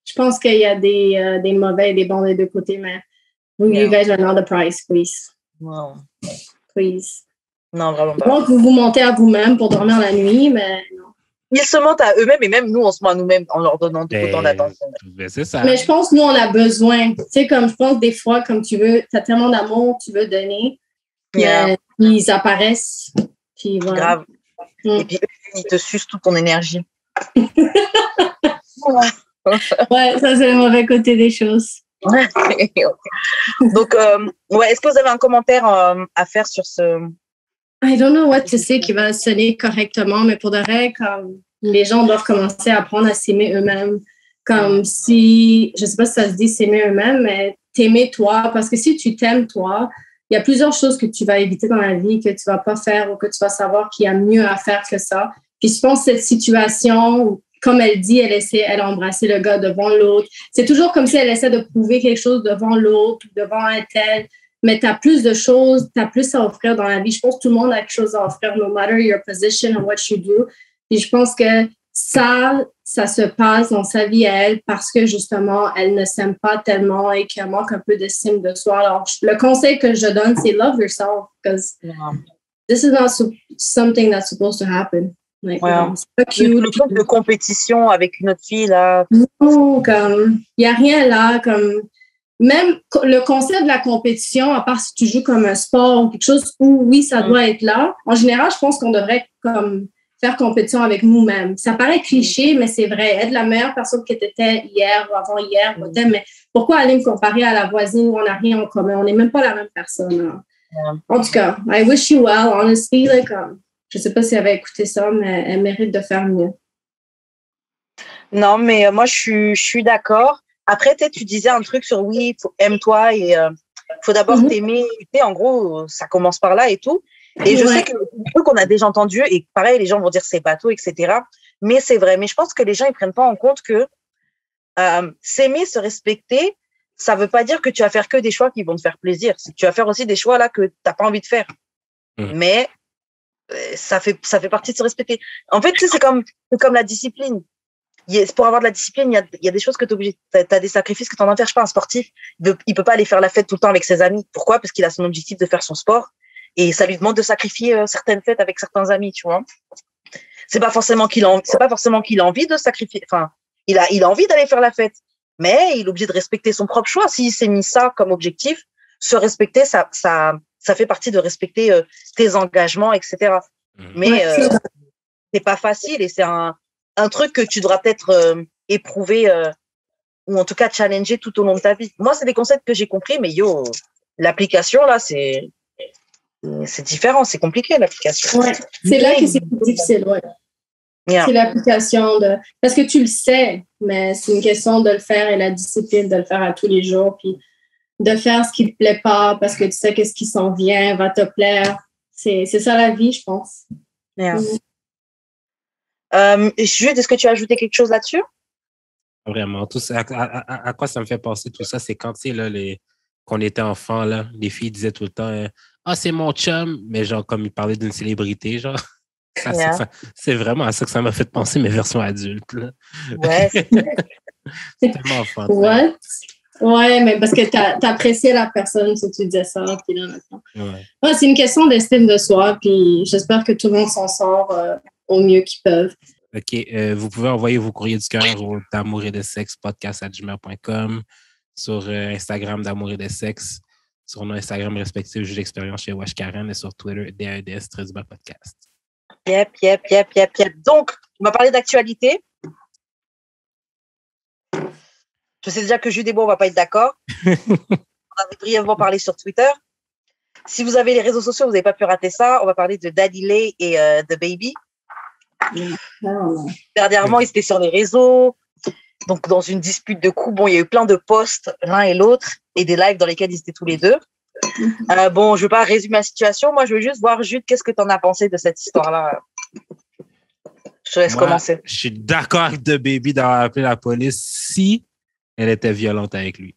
Je pense qu'il y a des mauvais et des bons des deux côtés, mais you guys are not the price, please. No. Please. Non, vraiment pas. Donc, vous vous montez à vous-même pour dormir la nuit, mais non. Ils se mentent à eux-mêmes et même nous, on se ment à nous-mêmes en leur donnant autant d'attention. C'est ça. Mais je pense que nous, on a besoin. Tu sais, comme je pense des fois, comme tu as tellement d'amour, tu veux donner, mais ils apparaissent. Puis, voilà. Grave. Et puis, ils te sucent toute ton énergie. Ouais, ça, c'est le mauvais côté des choses. Donc, est-ce que vous avez un commentaire à faire sur ce... I don't know what to say qui va sonner correctement, mais pour de vrai, comme les gens doivent commencer à apprendre à s'aimer eux-mêmes. Comme si, je sais pas si ça se dit s'aimer eux-mêmes, mais t'aimer toi. Parce que si tu t'aimes toi, il y a plusieurs choses que tu vas éviter dans la vie, que tu vas pas faire ou que tu vas savoir qu'il y a mieux à faire que ça. Puis je pense que cette situation, comme elle dit, elle a embrassé le gars devant l'autre. C'est toujours comme si elle essaie de prouver quelque chose devant l'autre, devant un tel. Mais tu as plus de choses, tu as plus à offrir dans la vie. Je pense que tout le monde a quelque chose à offrir, no matter your position and what you do. Et je pense que ça se passe dans sa vie à elle parce que, justement, elle ne s'aime pas tellement et qu'elle manque un peu d'estime de soi. Alors, le conseil que je donne, c'est love yourself because this is not something that's supposed to happen. Like, c'est pas cute. Le truc de compétition avec une autre fille, là. Non, comme, il n'y a rien là, comme... Même le concept de la compétition, à part si tu joues comme un sport ou quelque chose où, oui, ça doit être là. En général, je pense qu'on devrait comme faire compétition avec nous-mêmes. Ça paraît cliché, mais c'est vrai. Être la meilleure personne que tu étais hier ou avant-hier, mais pourquoi aller me comparer à la voisine où on n'a rien en commun? On n'est même pas la même personne. Hein. En tout cas, I wish you well, honestly. Like, je ne sais pas si elle avait écouté ça, mais elle mérite de faire mieux. Non, mais moi, je suis d'accord. Après, tu disais un truc sur oui, aime-toi et faut d'abord t'aimer. En gros, ça commence par là et tout. Et je sais que c'est un truc qu'on a déjà entendu et pareil, les gens vont dire c'est bateau, etc. Mais c'est vrai. Mais je pense que les gens ils prennent pas en compte que s'aimer, se respecter, ça veut pas dire que tu vas faire que des choix qui vont te faire plaisir. Tu vas faire aussi des choix là que t'as pas envie de faire. Mais ça fait partie de se respecter. En fait, c'est comme la discipline. Pour avoir de la discipline, il y a des choses que tu es obligé. Tu as des sacrifices que tu en as à faire. Je sais pas, un sportif, il peut pas aller faire la fête tout le temps avec ses amis. Pourquoi? Parce qu'il a son objectif de faire son sport et ça lui demande de sacrifier certaines fêtes avec certains amis, tu vois. C'est pas forcément qu'il a envie de sacrifier. Enfin, il a envie d'aller faire la fête, mais il est obligé de respecter son propre choix. S'il s'est mis ça comme objectif, se respecter, ça ça fait partie de respecter tes engagements, etc. Mais c'est pas facile et c'est un truc que tu devras peut-être éprouver ou en tout cas challenger tout au long de ta vie. Moi, c'est des concepts que j'ai compris, mais l'application, là, c'est différent, c'est compliqué, l'application. Ouais, c'est là que c'est plus difficile, ouais. Yeah. C'est l'application parce que tu le sais, mais c'est une question de le faire et la discipline de le faire à tous les jours, puis de faire ce qui te plaît pas parce que tu sais que ce qui s'en vient va te plaire. C'est ça la vie, je pense. Yeah. Jude, est-ce que tu as ajouté quelque chose là-dessus? Vraiment. Tout ça, à quoi ça me fait penser tout ça, c'est quand, tu sais, là, qu'on était enfant, là, les filles disaient tout le temps c'est mon chum, mais genre, comme ils parlaient d'une célébrité, genre. C'est vraiment à ça que ça m'a fait penser mes versions adultes. Là. Ouais. C'est tellement enfant. What? Ouais, mais parce que t'appréciais la personne si tu disais ça. Puis là, maintenant. Ouais, c'est une question d'estime de soi, puis j'espère que tout le monde s'en sort au mieux qu'ils peuvent. OK. Vous pouvez envoyer vos courriers du cœur au d'amour et de sexe podcast@gmail.com, sur Instagram d'amour et de sexe, sur nos Instagram respectifs Juge d'expérience chez Wash Karen et sur Twitter DAEDS_podcast. Yep. Donc, on va parler d'actualité. Je sais déjà que Jude et moi, on ne va pas être d'accord. On avait brièvement parlé sur Twitter. Si vous avez les réseaux sociaux, vous n'avez pas pu rater ça. On va parler de Daddy Lay et de Baby. Dernièrement, ils étaient sur les réseaux. Donc, dans une dispute de coups, il y a eu plein de posts, l'un et l'autre, et des lives dans lesquels ils étaient tous les deux. Je ne veux pas résumer la situation. Moi, je veux juste voir, Jude, qu'est-ce que tu en as pensé de cette histoire-là? Je te laisse commencer. Je suis d'accord avec The Baby d'avoir appelé la police si elle était violente avec lui.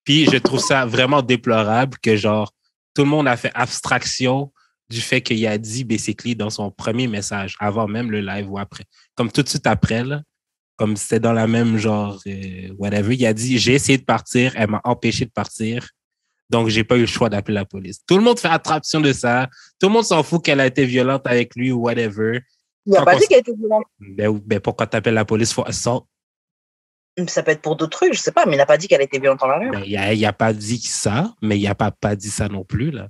Puis, je trouve ça vraiment déplorable que, genre, tout le monde a fait abstraction du fait qu'il a dit basically dans son premier message, avant même le live ou après. Comme tout de suite après, là, comme c'était dans la même genre, whatever, il a dit, j'ai essayé de partir, elle m'a empêché de partir. Donc, j'ai pas eu le choix d'appeler la police. Tout le monde fait attraction de ça. Tout le monde s'en fout qu'elle a été violente avec lui ou whatever. Il n'a pas dit qu'elle était violente. Ben, pourquoi t'appelles la police for assault? Ça peut être pour d'autres trucs, je sais pas, mais il n'a pas dit qu'elle était violente en la rue. Ben, il n'a pas dit ça, mais il n'a pas dit ça non plus, là.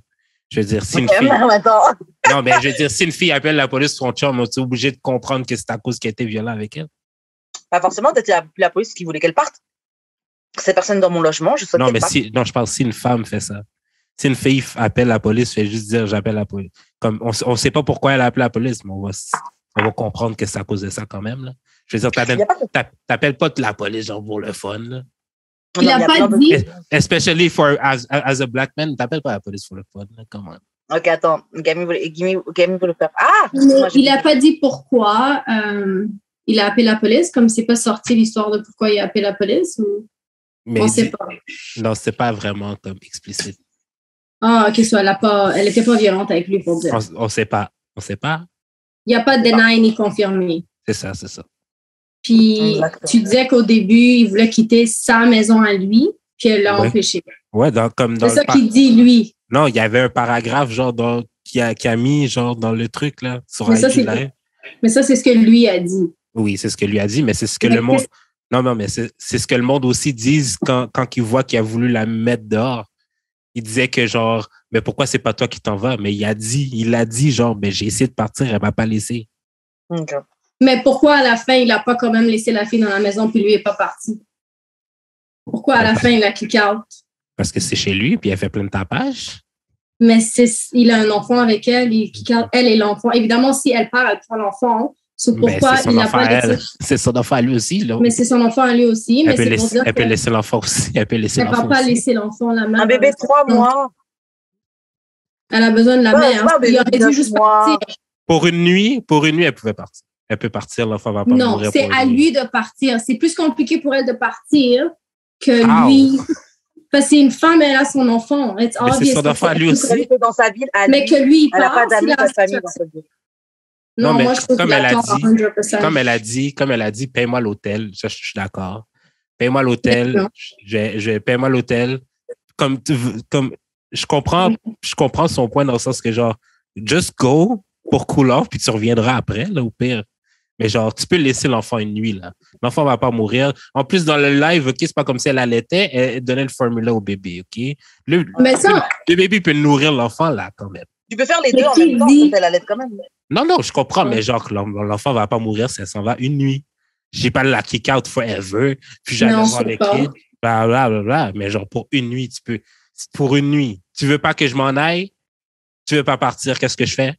Je veux dire, si une fille... Non, mais je veux dire, si une fille appelle la police sur son chum, tu es obligé de comprendre que c'est à cause qu'elle était violente avec elle. Pas forcément, peut-être la police qui voulait qu'elle parte. Cette personne dans mon logement, je souhaite qu'elle parte. Non, je parle si une femme fait ça. Si une fille appelle la police, fait juste dire j'appelle la police. Comme on ne sait pas pourquoi elle a appelé la police, mais on va comprendre que c'est à cause de ça quand même. Là. Je veux dire, t'appelles pas la police genre pour le fun. Là. Il n'a pas dit. Especially as a black man, t'appelles pas la police pour le fun. Là. Come on. Ok, attends. Give me the pep. Ah! Il n'a pas dit pourquoi il a appelé la police, comme c'est pas sorti l'histoire de pourquoi il a appelé la police. Ou... Mais on sait pas. Non, c'est pas vraiment comme explicite. Ah, ok, soit elle n'était pas violente avec lui pour dire. On sait pas. On sait pas. Il n'y a pas de deny ni confirmé. C'est ça. Puis, tu disais qu'au début, il voulait quitter sa maison à lui, puis elle l'a empêché. Ouais, c'est ça qu'il dit, lui. Non, il y avait un paragraphe, genre, qui a mis, genre, dans le truc, là, sur mais ça, c'est ce que lui a dit. Oui, c'est ce que lui a dit, mais c'est ce que le monde... Non, mais c'est ce que le monde aussi dise quand il voit qu'il a voulu la mettre dehors. Il disait que, genre, mais pourquoi c'est pas toi qui t'en vas? Mais il a dit, genre, ben, j'ai essayé de partir, elle m'a pas laissé. Okay. Mais pourquoi à la fin, il n'a pas quand même laissé la fille dans la maison puis lui n'est pas parti? Pourquoi à la fin, il a kick out? Parce que c'est chez lui puis elle fait plein de tapage. Mais il a un enfant avec elle, il kick out elle et l'enfant. Évidemment, si elle part, elle prend l'enfant. C'est pourquoi il n'a pas laissé. C'est son enfant à lui aussi. Là. Mais c'est son enfant à lui aussi. Elle peut laisser l'enfant aussi. Elle peut laisser l'enfant aussi. Elle ne va pas laisser l'enfant la main. Un bébé de 3 mois. Elle a besoin de la mère. Il aurait dû juste partir. Pour une nuit, elle pouvait partir. Elle peut partir, l'enfant va pas mourir. Non, c'est à lui de partir. C'est plus compliqué pour elle de partir que lui. Parce que c'est une femme, elle a son enfant. Mais c'est son enfant à lui aussi. Dans sa ville, mais que lui, il elle n'a pas d'amis de famille dans sa ville. Non, mais moi, je trouve comme elle a dit, paye-moi l'hôtel. Ça, je suis d'accord. Paye-moi l'hôtel. Paye-moi l'hôtel. Comme je comprends son point dans le sens que, genre, just go pour cool off, puis tu reviendras après, là, au pire. Mais genre, tu peux laisser l'enfant une nuit, là. L'enfant va pas mourir. En plus, dans le live, OK, c'est pas comme si elle allaitait, elle donnait le formula au bébé, OK? Le bébé peut nourrir l'enfant, là, quand même. Tu peux faire les deux en même temps, quand elle allait quand même. Non, je comprends, mais genre, l'enfant va pas mourir si elle s'en va une nuit. J'ai pas la kick out forever, puis j'allais voir le kid, blablabla. Mais genre, pour une nuit, tu peux. Pour une nuit. Tu veux pas que je m'en aille? Tu veux pas partir? Qu'est-ce que je fais?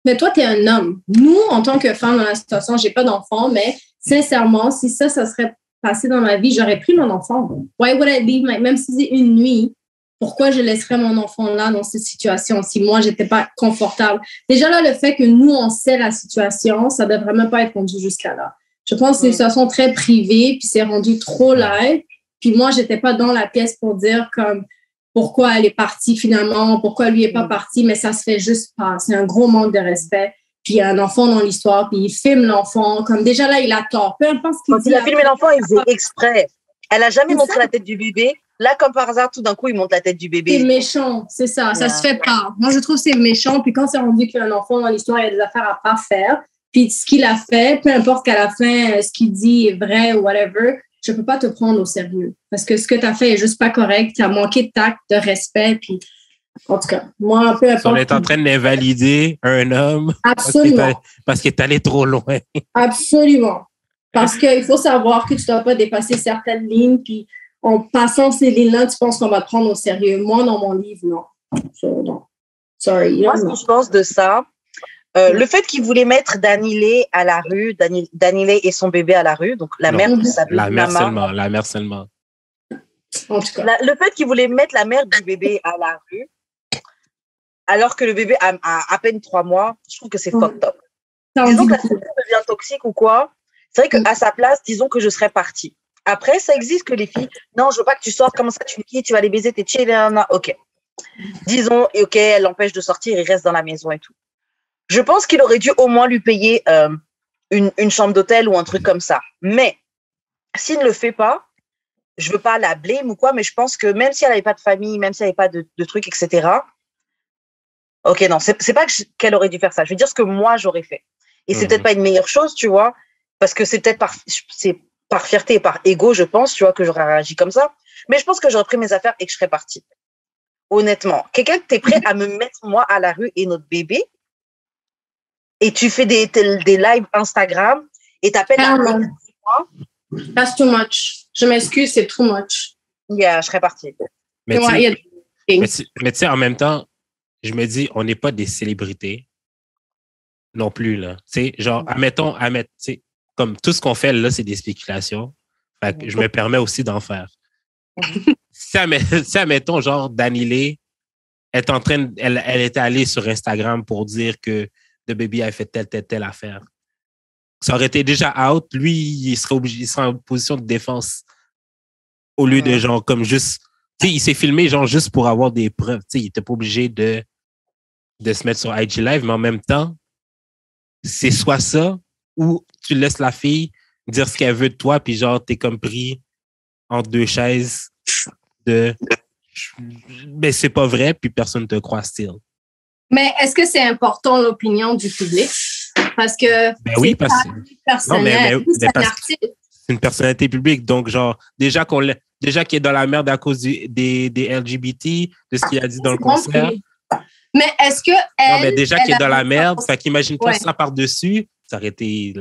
Mais toi, tu es un homme. Nous, en tant que femme dans la situation, j'ai pas d'enfant, mais sincèrement, si ça serait passé dans ma vie, j'aurais pris mon enfant. Why would I leave même si c'est une nuit? Pourquoi je laisserais mon enfant là dans cette situation si moi, j'étais pas confortable? Déjà là, le fait que nous, on sait la situation, ça devrait même pas être rendu jusqu'à là. Je pense que c'est une situation très privée, puis c'est rendu trop live. Puis moi, j'étais pas dans la pièce pour dire comme pourquoi elle est partie finalement, pourquoi lui est pas parti, mais ça se fait juste pas. C'est un gros manque de respect. Puis il y a un enfant dans l'histoire, puis il filme l'enfant. Comme déjà là, il a tort. Peu importe ce qu'il dit. Quand il a filmé l'enfant, il faisait exprès. Elle a jamais montré la tête du bébé. Là, comme par hasard, tout d'un coup, il montre la tête du bébé. C'est méchant, c'est ça. Ça se fait pas. Moi, je trouve que c'est méchant. Puis quand c'est rendu qu'il y a un enfant dans l'histoire, il y a des affaires à pas faire. Puis ce qu'il a fait, peu importe qu'à la fin, ce qu'il dit est vrai ou whatever, je peux pas te prendre au sérieux. Parce que ce que tu as fait est juste pas correct. Tu as manqué de tact, de respect. Puis, en tout cas, moi, peu importe. On est en train d'invalider un homme. Absolument. Parce qu'il est allé trop loin. Absolument. Parce qu'il faut savoir que tu ne dois pas dépasser certaines lignes. Puis, en passant ces lignes-là, tu penses qu'on va te prendre au sérieux. Moi, dans mon livre, non. Non. Sorry. Moi, ce que je pense de ça, le fait qu'il voulait mettre Danilé à la rue, Danilé et son bébé à la rue, donc la mère de sa la mère seulement. En tout cas. Le fait qu'il voulait mettre la mère du bébé à la rue, alors que le bébé a à peine 3 mois, je trouve que c'est fucked up. Disons que la situation devient toxique ou quoi, c'est vrai qu'à sa place, disons que je serais partie. Après, ça existe que les filles, non, je veux pas que tu sortes, comment ça tu me quittes, tu vas les baiser, t'es chill, ok. Disons, ok, elle l'empêche de sortir, il reste dans la maison et tout. Je pense qu'il aurait dû au moins lui payer une chambre d'hôtel ou un truc comme ça. Mais s'il ne le fait pas, je veux pas la blâme ou quoi, mais je pense que même si elle n'avait pas de famille, même si elle n'avait pas de trucs, etc. Ok, non, c'est pas qu'elle aurait dû faire ça. Je veux dire ce que moi j'aurais fait. Et c'est peut-être pas une meilleure chose, tu vois, parce que c'est peut-être par fierté et par ego, je pense, tu vois, que j'aurais réagi comme ça. Mais je pense que j'aurais pris mes affaires et que je serais partie. Honnêtement, t'es prêt à me mettre moi à la rue et notre bébé? Et tu fais des lives Instagram et t'appelles à moi. That's too much. Je m'excuse, c'est too much. Yeah, je serais partie. Mais tu sais, en même temps, je me dis, on n'est pas des célébrités non plus, là. Tu sais, genre, admettons, tu sais, comme tout ce qu'on fait, là, c'est des spéculations. Fait que je me permets aussi d'en faire. Si, admettons, genre, Danilé est en train, elle est allée sur Instagram pour dire que The Baby a fait telle affaire. Ça aurait été déjà out. Lui, il serait en position de défense au lieu de genre comme juste... Tu sais, il s'est filmé genre juste pour avoir des preuves. Tu sais, il n'était pas obligé de se mettre sur IG Live, mais en même temps, c'est soit ça ou tu laisses la fille dire ce qu'elle veut de toi puis genre, t'es comme pris entre deux chaises de... Mais c'est pas vrai puis personne te croit still. Mais est-ce que c'est important l'opinion du public? Parce que oui, parce que c'est une personnalité publique. Donc, genre, déjà qu'il est dans la merde à cause des LGBT, de ce qu'il a dit dans le concert. Mais est-ce que non, mais déjà qu'il est dans la merde, fait qu'imagine-toi ça par-dessus, ça aurait été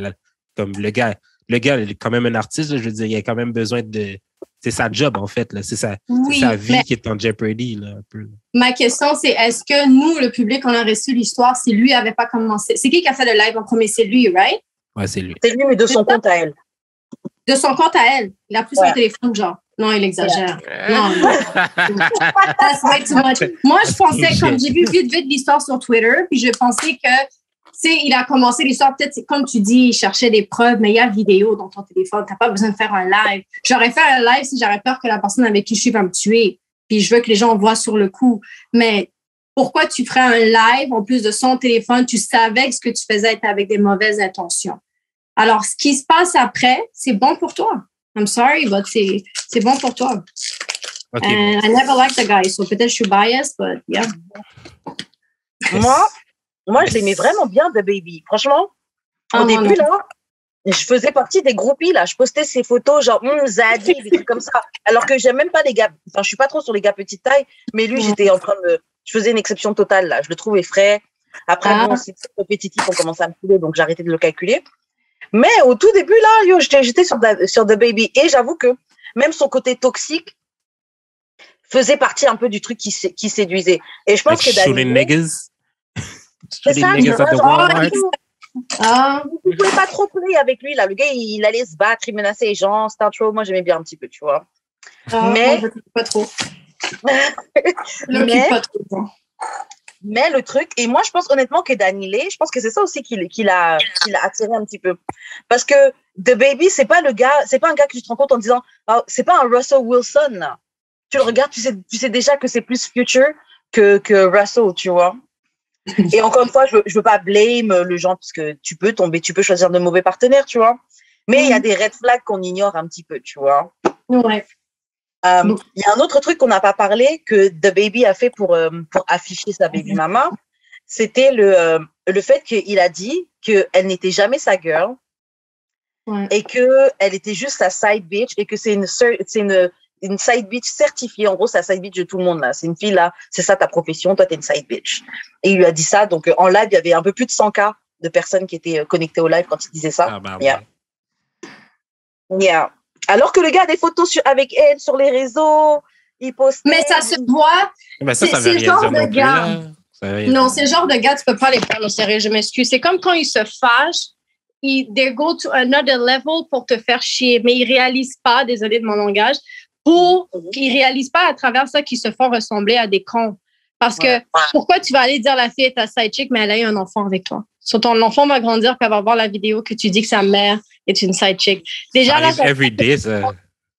comme le gars est quand même un artiste, là, je veux dire, il a quand même besoin de... C'est sa job, en fait. Là. C'est sa vie qui est en jeopardy. Là, un peu. Ma question, c'est est-ce que nous, le public, on a reçu l'histoire si lui n'avait pas commencé? C'est qui a fait le live en premier? C'est lui, right? Ouais, c'est lui. C'est lui, mais de son compte à elle. De son compte à elle. Il a pris son téléphone, genre. Non, il exagère. Non. That's way too much. Moi, je pensais, comme j'ai vu vite l'histoire sur Twitter, puis je pensais que tu sais, il a commencé l'histoire, peut-être, comme tu dis, il cherchait des preuves, mais il y a vidéo dans ton téléphone. Tu n'as pas besoin de faire un live. J'aurais fait un live si j'aurais peur que la personne avec qui je suis va me tuer. Puis je veux que les gens voient sur le coup. Mais pourquoi tu ferais un live en plus de son téléphone? Tu savais que ce que tu faisais était avec des mauvaises intentions. Alors, ce qui se passe après, c'est bon pour toi. I'm sorry, but c'est bon pour toi. Okay. And I never liked the guy, so peut-être je suis biased, but yeah. Moi, je l'aimais vraiment bien, The Baby. Franchement, Au début, là, je faisais partie des groupies, là. Je postais ces photos, genre, Zadie, des trucs comme ça. Alors que j'aime même pas les gars, enfin, je suis pas trop sur les gars petite taille, mais lui, j'étais en train de, je faisais une exception totale, là. Je le trouvais frais. Après, bon, c'est répétitif, on commençait à me couler, donc j'ai arrêté de le calculer. Mais au tout début, là, j'étais sur The Baby. Et j'avoue que même son côté toxique faisait partie un peu du truc qui séduisait. Et je pense que shooting niggas. C'est ça, je ne pouvais pas trop play avec lui, là. Le gars, il allait se battre, il menaçait les gens. C'était un trop. Moi, j'aimais bien un petit peu, tu vois. Mais. Moi, je pas trop. Mais le truc, et moi, je pense honnêtement que Danny, je pense que c'est ça aussi qui l'a attiré un petit peu. Parce que The Baby, c'est pas un gars que tu te rends compte en disant, oh, c'est pas un Russell Wilson, là. Tu le regardes, tu sais déjà que c'est plus Future que Russell, tu vois. Et encore une fois, je veux pas blame le genre, parce que tu peux choisir de mauvais partenaires, tu vois. Mais il y a des red flags qu'on ignore un petit peu, tu vois. Ouais. Il y a un autre truc qu'on n'a pas parlé que The Baby a fait pour afficher sa baby mama, c'était le fait qu'il a dit qu'elle n'était jamais sa girl et qu'elle était juste sa side bitch et que c'est une side bitch certifiée. En gros, c'est la side bitch de tout le monde, là. C'est une fille, là. C'est ça ta profession. Toi, t'es une side bitch. Et il lui a dit ça. Donc, en live, il y avait un peu plus de 100K de personnes qui étaient connectées au live quand il disait ça. Ah, bah, ouais. Yeah. Alors que le gars a des photos avec elle sur les réseaux, il poste. Mais ça se voit. Ben ça veut rien dire non plus, là. Non, c'est le genre de gars, tu peux pas les prendre au sérieux, je m'excuse. C'est comme quand ils se fâchent, they go to another level pour te faire chier, mais ils réalisent pas, désolé de mon langage, ils réalisent pas à travers ça qu'ils se font ressembler à des cons. Parce que pourquoi tu vas aller dire la fille est ta side chick, mais elle a eu un enfant avec toi? So, ton enfant va grandir, puis elle va voir la vidéo que tu dis que sa mère est une side chick. Déjà, là, every day, ça.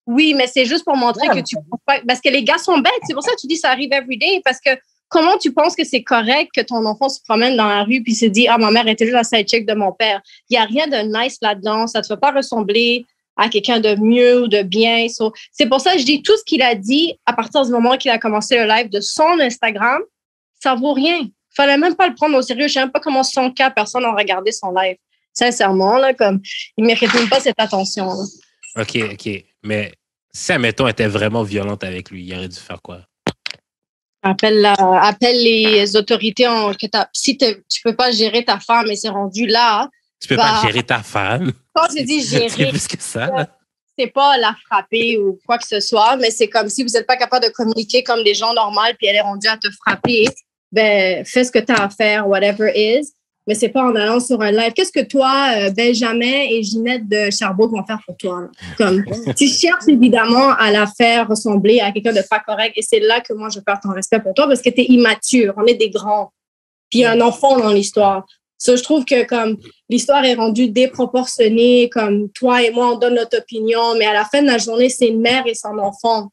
Oui, mais c'est juste pour montrer que tu penses pas. Parce que les gars sont bêtes. C'est pour ça que tu dis que ça arrive every day. Parce que comment tu penses que c'est correct que ton enfant se promène dans la rue puis se dit, ah, ma mère était juste la side chick de mon père. Il n'y a rien de nice là-dedans. Ça ne te fait pas ressembler à quelqu'un de mieux ou de bien. So, c'est pour ça que je dis tout ce qu'il a dit à partir du moment qu'il a commencé le live de son Instagram, ça vaut rien. Il fallait même pas le prendre au sérieux. Je ne sais même pas comment 100K personnes ont regardé son live. Sincèrement, là, comme, il ne mérite même pas cette attention. Là. OK. Mais si, admettons, elle était vraiment violente avec lui, il aurait dû faire quoi? Appelle les autorités. Si tu ne peux pas gérer ta femme et c'est rendu là. Tu peux pas gérer ta femme? Quand je dis gérer, c'est plus que ça. Là. C'est pas la frapper ou quoi que ce soit, mais c'est comme si vous n'êtes pas capable de communiquer comme des gens normaux puis elle est rendue à te frapper. Ben, fais ce que tu as à faire, whatever is. Mais c'est pas en allant sur un live. Qu'est-ce que toi, Benjamin et Ginette de Sherbrooke vont faire pour toi? Là? Comme, tu cherches évidemment à la faire ressembler à quelqu'un de pas correct et c'est là que moi, je perds ton respect pour toi parce que tu es immature. On est des grands. Puis il y a un enfant dans l'histoire. So, je trouve que comme l'histoire est rendue déproportionnée, comme toi et moi, on donne notre opinion, mais à la fin de la journée, c'est une mère et son enfant.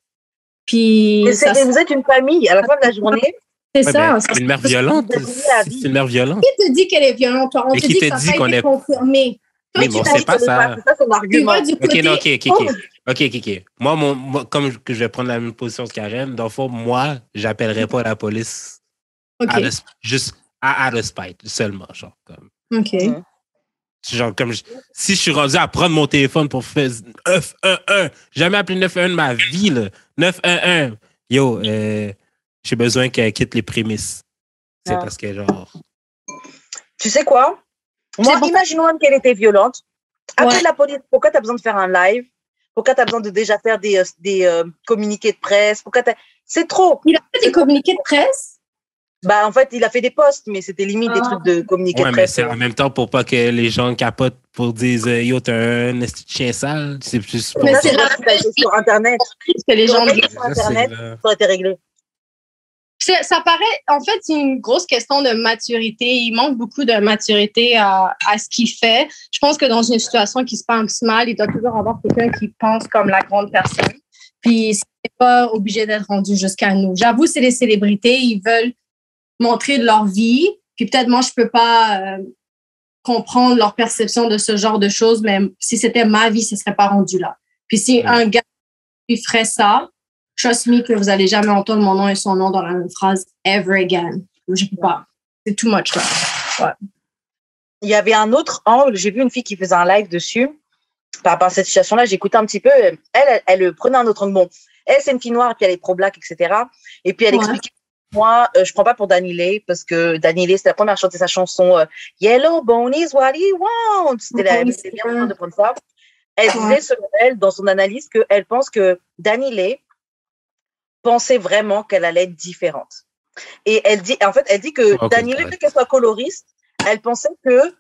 Puis vous êtes une famille à la fin de la journée. C'est ça. C'est une mère violente. C'est une mère violente. Qui te dit qu'elle est violente, toi? On te dit que ça n'a pas été confirmé. Oui, mais on ne sait pas ça. C'est ça son argument. OK. Moi, comme je vais prendre la même position que Karen, dans le fond, moi, j'appellerais pas la police. Juste out of spite, seulement. Genre, comme. OK. Genre, comme si je suis rendu à prendre mon téléphone pour faire 911, jamais appelé 911 de ma vie, là. 911. Yo, j'ai besoin qu'elle quitte les prémices. C'est parce que, genre... Tu sais quoi? Moi, imaginons même qu'elle était violente. Appelle la police. Pourquoi tu as besoin de faire un live? Pourquoi tu as besoin de déjà faire des communiqués de presse? C'est trop. Il a fait des communiqués de presse? Bah, en fait, il a fait des posts, mais c'était limite des trucs de communiqués de presse. Mais c'est en même temps pour pas que les gens capotent pour dire yo, t'es un chien sale. C'est plus pour ça. C'est sur Internet. Que les gens disent sur Internet, ça aurait été réglé. Ça paraît, en fait, c'est une grosse question de maturité. Il manque beaucoup de maturité à ce qu'il fait. Je pense que dans une situation qui se passe mal, il doit toujours avoir quelqu'un qui pense comme la grande personne. Puis, c'est pas obligé d'être rendu jusqu'à nous. J'avoue, c'est les célébrités, ils veulent montrer de leur vie. Puis peut-être moi, je peux pas comprendre leur perception de ce genre de choses, mais si c'était ma vie, ce serait pas rendu là. Puis si un gars qui ferait ça, trust me que vous allez jamais entendre mon nom et son nom dans la même phrase ever again. Je peux pas. C'est too much, là. Ouais. il y avait un autre angle. J'ai vu une fille qui faisait un live dessus. Par rapport à cette situation-là, j'écoutais un petit peu. Elle prenait un autre angle. Bon, elle, c'est une fille noire, puis elle est pro-black, etc. Et puis, elle expliquait, moi, je prends pas pour DaniLeigh, parce que DaniLeigh, c'était la première à chanter sa chanson Yellow Bone is what he wants. C'était bien de prendre ça. Elle disait, selon elle, dans son analyse, qu'elle pense que DaniLeigh pensait vraiment qu'elle allait être différente. Et elle dit que DaniLeigh, qu'elle soit coloriste, elle pensait que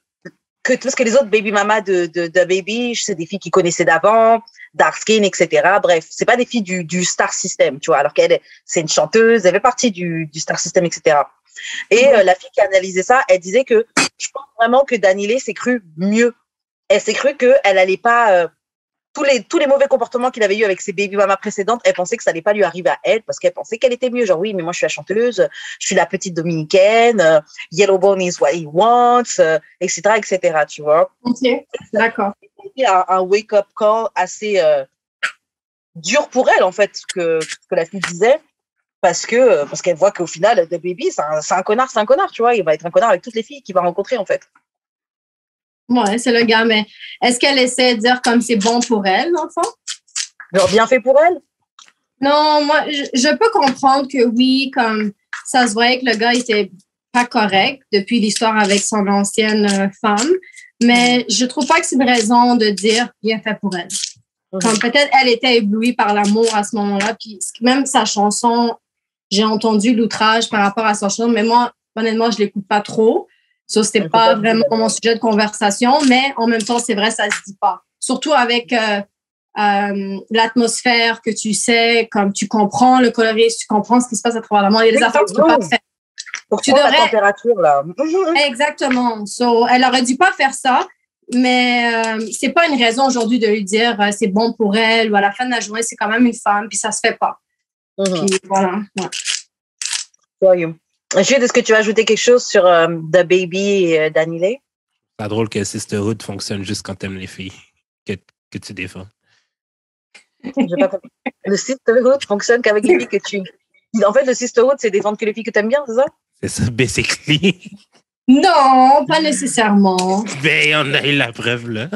parce que les autres baby mamas de Baby, c'est des filles qui connaissaient d'avant, dark skin, etc. Bref, c'est pas des filles du star system, tu vois, alors qu'elle, c'est une chanteuse, elle fait partie du star system, etc. Et la fille qui a analysé ça, elle disait que je pense vraiment que DaniLeigh s'est cru mieux. Elle s'est cru qu'elle allait pas, tous les mauvais comportements qu'il avait eu avec ses baby mamas précédentes, elle pensait que ça allait pas lui arriver à elle parce qu'elle pensait qu'elle était mieux. Genre, oui, mais moi, je suis la chanteuse, je suis la petite dominicaine, Yellowbone is what he wants, etc., tu vois. Ok, d'accord. C'était un wake-up call assez dur pour elle, en fait, que la fille disait, parce qu'elle voit qu'au final, The Baby, c'est un connard, tu vois. Il va être un connard avec toutes les filles qu'il va rencontrer, en fait. Ouais, c'est le gars, mais est-ce qu'elle essaie de dire comme c'est bon pour elle, dans le fond? Genre bien fait pour elle? Non, moi, je peux comprendre que oui, comme ça se voyait que le gars était pas correct depuis l'histoire avec son ancienne femme, mais je trouve pas que c'est une raison de dire bien fait pour elle. Comme peut-être elle était éblouie par l'amour à ce moment-là, puis même sa chanson, j'ai entendu l'outrage par rapport à sa chanson, mais moi, honnêtement, je l'écoute pas trop. Ça, c'était pas vraiment mon sujet de conversation, mais en même temps, c'est vrai, ça se dit pas. Surtout avec l'atmosphère que tu sais, comme tu comprends le coloriste, tu comprends ce qui se passe à travers le monde. Il y a des affaires que tu peux pas faire. Pour tu devrais... la température, là. Exactement. So, elle aurait dû pas faire ça, mais c'est pas une raison aujourd'hui de lui dire c'est bon pour elle ou à la fin de la journée, c'est quand même une femme, puis ça se fait pas. Puis voilà. Ouais. Jude, est-ce que tu veux ajouter quelque chose sur The Baby et DaniLeigh? C'est drôle que Sisterhood fonctionne juste quand t'aimes les filles que tu défends. J'ai pas compris. Le Sisterhood fonctionne qu'avec les filles que tu... En fait, le Sisterhood, c'est défendre que les filles que t'aimes bien, c'est ça? C'est ça, basically. Non, pas nécessairement. Ben, on a eu la preuve, là.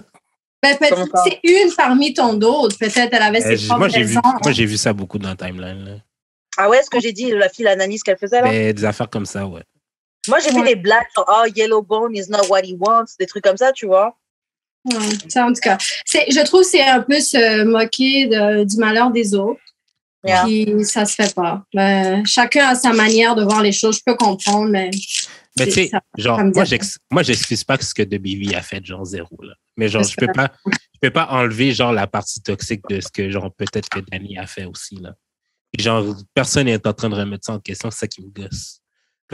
Ben, peut-être c'est une parmi tant d'autres. Peut-être elle avait ses propres raisons. Moi, j'ai vu ça beaucoup dans la timeline, là. Ah ouais, ce que j'ai dit, la fille, l'analyse qu'elle faisait là? Ben, des affaires comme ça, ouais. Moi, j'ai vu des blagues genre, Yellowbone is not what he wants, des trucs comme ça, tu vois. Ça, en tout cas. Je trouve que c'est un peu se moquer du malheur des autres. Yeah. Puis ça se fait pas. Chacun a sa manière de voir les choses, je peux comprendre, mais tu sais, genre, moi, j'excuse pas ce que The Baby a fait, genre zéro, là. Mais genre, je peux pas enlever, genre, la partie toxique de ce que, genre, peut-être que Danny a fait aussi, là. Et genre, personne n'est en train de remettre ça en question, c'est ça qui me gosse.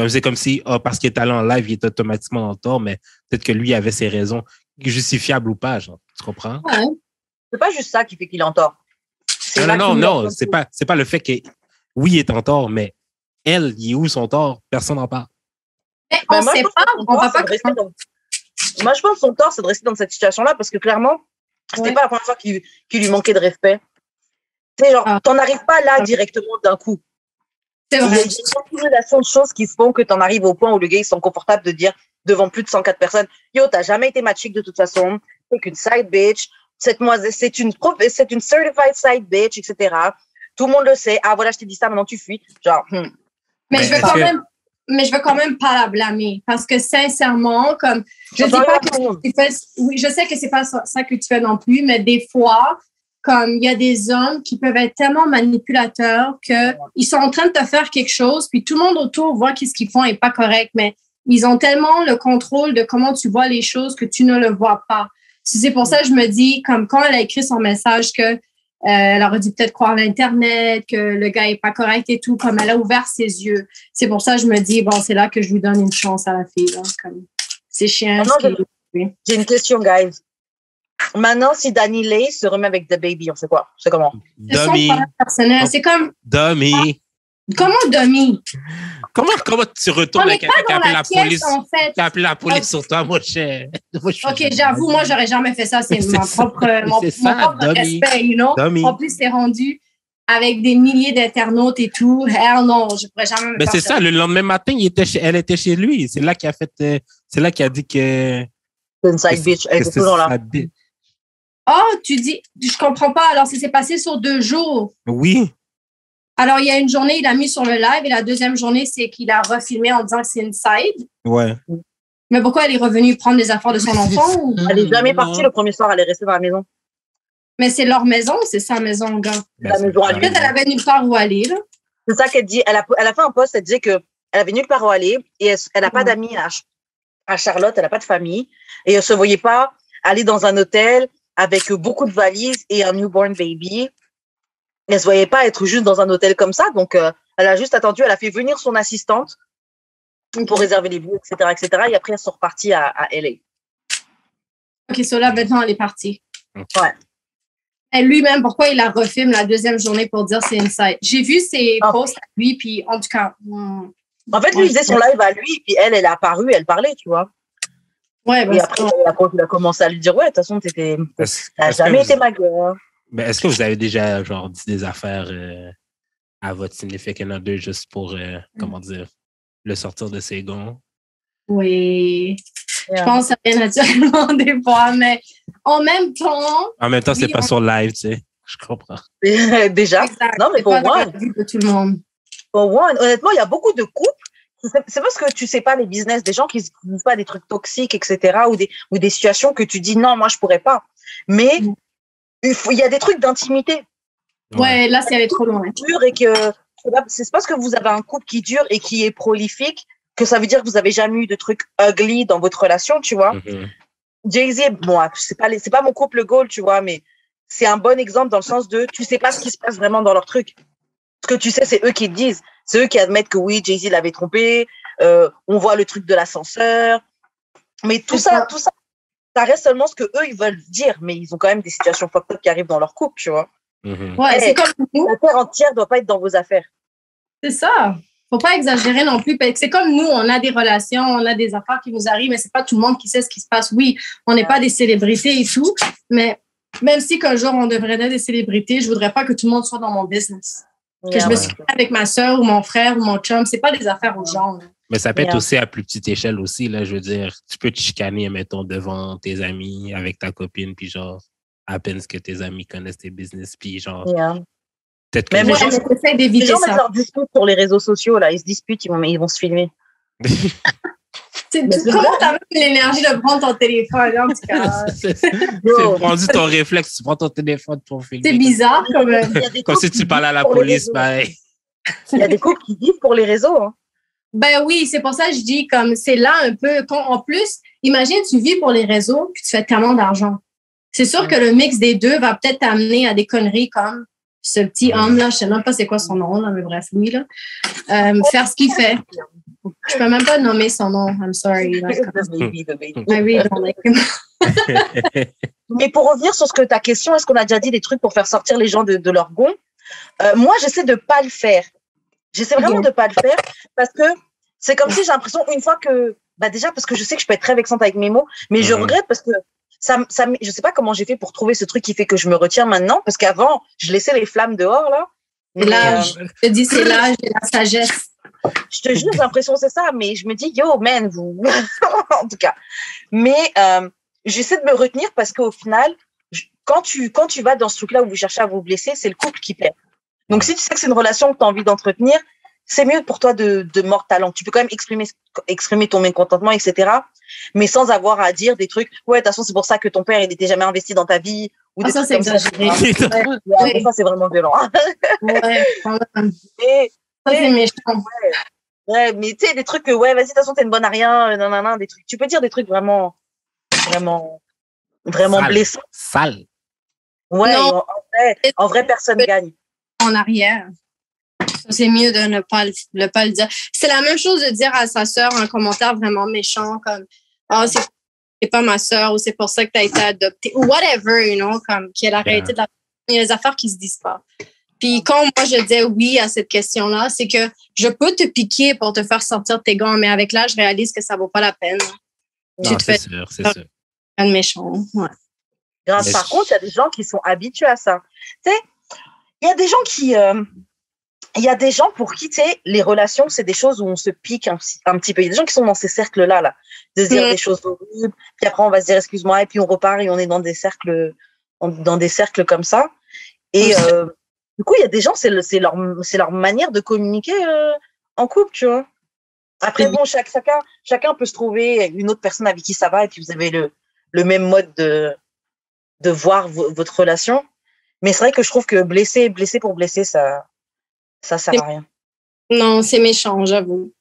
C'est comme si, parce qu'il est allé en live, il est automatiquement en tort, mais peut-être que lui avait ses raisons, justifiables ou pas, genre. Tu comprends? Ouais. C'est pas juste ça qui fait qu'il est en tort. Non, c'est pas le fait que, oui, il est en tort, mais elle, il est où son tort? Personne n'en parle. Mais on sait pas, on va pas... Moi, je pense que son tort, c'est de rester dans cette situation-là, parce que clairement, c'était pas la première fois qu'il lui manquait de respect. Tu sais, genre, t'en arrives pas là directement d'un coup. C'est vrai. Il y a une accumulation de choses qui font que t'en arrives au point où le gars, ils sont confortables de dire devant plus de 104 personnes, yo, t'as jamais été matchique de toute façon, t'es qu'une side bitch, c'est une certified side bitch, etc. Tout le monde le sait. Ah, voilà, je t'ai dit ça, maintenant tu fuis. Genre, Mais je veux quand même pas la blâmer parce que sincèrement, comme je dis pas que tu fais, oui, je sais que c'est pas ça que tu fais non plus, mais des fois, comme il y a des hommes qui peuvent être tellement manipulateurs que ils sont en train de te faire quelque chose, puis tout le monde autour voit qu'est-ce qu'ils font est pas correct, mais ils ont tellement le contrôle de comment tu vois les choses que tu ne le vois pas. C'est pour ça que je me dis, comme quand elle a écrit son message que elle aurait dû peut-être croire l'Internet, que le gars est pas correct et tout, comme elle a ouvert ses yeux. C'est pour ça que je me dis, bon, c'est là que je lui donne une chance à la fille. Là, comme, c'est chiant. J'ai une question, guys. Maintenant, si DaniLeigh se remet avec The Baby, on sait quoi? C'est comment? Dummy. C'est comme... Dummy. Comment dummy? Comment tu retournes avec quelqu'un qui a appelé la police? Qui a appelé la police sur toi, moi, OK, j'avoue, moi, j'aurais jamais fait ça. C'est mon propre respect, you know? En plus, c'est rendu avec des milliers d'internautes et tout. Hell non, je pourrais jamais me Mais c'est ça, le lendemain matin, elle était chez lui. C'est là qu'il a dit que C'est une side bitch. Elle était toujours là. Oh, tu dis, je comprends pas. Alors, ça s'est passé sur 2 jours. Oui. Alors, il y a une journée, il a mis sur le live et la deuxième journée, c'est qu'il a refilmé en disant que c'est une side. Ouais. Mais pourquoi elle est revenue prendre les affaires de son enfant? Ou... Elle n'est jamais partie le premier soir, elle est restée dans la maison. Mais c'est leur maison ou c'est sa maison, gars? La maison à lui. Peut-être elle avait nulle part où aller, là. C'est ça qu'elle dit. Elle a fait un post, elle disait qu'elle avait nulle part où aller et elle n'a pas d'amis à Charlotte, elle n'a pas de famille et elle ne se voyait pas aller dans un hôtel avec beaucoup de valises et un newborn baby. Elle ne se voyait pas être juste dans un hôtel comme ça. Donc, elle a juste attendu, elle a fait venir son assistante pour réserver les billets, etc., etc. Et après, elles sont reparties à LA. OK, so là, maintenant, elle est partie. Ouais. Et lui-même, pourquoi il a refilmé la deuxième journée pour dire c'est inside? J'ai vu ses posts à lui, puis en tout cas... En fait, lui, il faisait son live à lui, puis elle est apparue, elle parlait, tu vois. Ouais, et après, il a commencé à lui dire, ouais, de toute façon, t'as jamais été ma gueule. Ben, est-ce que vous avez déjà genre dit des affaires à votre significant other juste pour, comment dire, le sortir de ses gonds? Oui. Yeah. Je pense que ça vient naturellement des fois, mais en même temps... En même temps, c'est pas sur live, tu sais. Je comprends. Déjà. Exact. Non, mais pour moi... De tout le monde. Pour moi, honnêtement, il y a beaucoup de couples. C'est parce que tu sais pas les business des gens qui ne disent pas des trucs toxiques, etc. ou des situations que tu dis non, moi, je pourrais pas. Mais il y a des trucs d'intimité. Ouais, là, c'est allé trop loin. Et que c'est parce que vous avez un couple qui dure et qui est prolifique que ça veut dire que vous avez jamais eu de trucs ugly dans votre relation, tu vois. Jay-Z, bon, c'est pas mon couple goal, tu vois, mais c'est un bon exemple dans le sens de tu sais pas ce qui se passe vraiment dans leur truc. Ce que tu sais, c'est eux qui te disent. C'est eux qui admettent que oui, Jay-Z l'avait trompé. On voit le truc de l'ascenseur. Mais tout ça reste seulement ce que eux ils veulent dire. Mais ils ont quand même des situations fucked up qui arrivent dans leur couple, tu vois. Ouais, c'est comme nous. La terre entière doit pas être dans vos affaires. C'est ça. Faut pas exagérer non plus. C'est comme nous, on a des relations, on a des affaires qui nous arrivent, mais c'est pas tout le monde qui sait ce qui se passe. Oui, on n'est pas des célébrités et tout, mais même si qu'un jour on devrait être des célébrités, je voudrais pas que tout le monde soit dans mon business. Que je me suis avec ma soeur ou mon frère ou mon chum, c'est pas des affaires aux gens. Là. Mais ça peut être aussi à plus petite échelle aussi, là, je veux dire. Tu peux te chicaner, mettons, devant tes amis, avec ta copine, puis genre, à peine que tes amis connaissent tes business, puis genre... Peut-être que les gens mettent leurs disputes sur les réseaux sociaux, là. Ils se disputent, ils vont se filmer. Comment t'as même l'énergie de prendre ton téléphone, en tout cas? C'est rendu ton réflexe, tu prends ton téléphone pour filmer. C'est bizarre, quand même. Comme si tu parlais à la police, ben... Il y a des couples qui vivent pour les réseaux, hein. Ben oui, c'est pour ça que je dis, comme, c'est là un peu... En plus, imagine, tu vis pour les réseaux, puis tu fais tellement d'argent. C'est sûr que le mix des deux va peut-être t'amener à des conneries comme ce petit homme-là, je sais même pas c'est quoi son nom, là, mais bref, lui, là, faire ce qu'il fait. Je peux même pas nommer son nom, I'm sorry. Mais pour revenir sur ta question, est-ce qu'on a déjà dit des trucs pour faire sortir les gens de leur gond? Moi, j'essaie de pas le faire. J'essaie vraiment de pas le faire parce que c'est comme si j'ai l'impression une fois que, bah déjà parce que je sais que je peux être très vexante avec mes mots, mais je regrette parce que je sais pas comment j'ai fait pour trouver ce truc qui fait que je me retire maintenant, parce qu'avant, je laissais les flammes dehors, là. L'âge, je te dis, c'est l'âge et la sagesse. Je te jure, j'ai l'impression que c'est ça, mais je me dis, yo, man, vous, en tout cas. Mais j'essaie de me retenir parce qu'au final, quand tu vas dans ce truc-là où vous cherchez à vous blesser, c'est le couple qui perd. Donc, si tu sais que c'est une relation que tu as envie d'entretenir, c'est mieux pour toi de mordre ta langue. Tu peux quand même exprimer ton mécontentement, etc., mais sans avoir à dire des trucs. Ouais, de toute façon, c'est pour ça que ton père, il n'était jamais investi dans ta vie. Ou des ça, c'est exagéré. Ça, c'est vraiment violent. Ouais, ça, c'est méchant. Ouais, mais tu sais, des trucs que, ouais, vas-y, de toute façon, t'es une bonne à rien, nanana, des trucs. Tu peux dire des trucs vraiment sale. Blessants. Sale. Ouais, en vrai, personne gagne. En arrière. C'est mieux de ne pas le dire. C'est la même chose de dire à sa sœur un commentaire vraiment méchant comme « Ah, c'est pas ma sœur » ou « C'est pour ça que tu as été adoptée » ou whatever, you know, comme qui est la réalité de la... Il y a des affaires qui se disent pas. Puis quand moi, je disais oui à cette question-là, c'est que je peux te piquer pour te faire sortir tes gants, mais avec l'âge, je réalise que ça vaut pas la peine. Non, c'est sûr. Un méchant, ouais. Par contre, il y a des gens qui sont habitués à ça. Tu sais, il y a des gens qui... il y a des gens pour qui, tu sais, les relations, c'est des choses où on se pique un petit peu. Il y a des gens qui sont dans ces cercles-là, de se dire des choses horribles, puis après on va se dire excuse-moi, et puis on repart et on est dans des cercles comme ça. Et du coup, il y a des gens, c'est leur manière de communiquer en couple, tu vois. Après, bon, chacun peut se trouver une autre personne avec qui ça va, et puis vous avez le même mode de voir votre relation. Mais c'est vrai que je trouve que blesser pour blesser, ça sert à rien. Non, c'est méchant, j'avoue.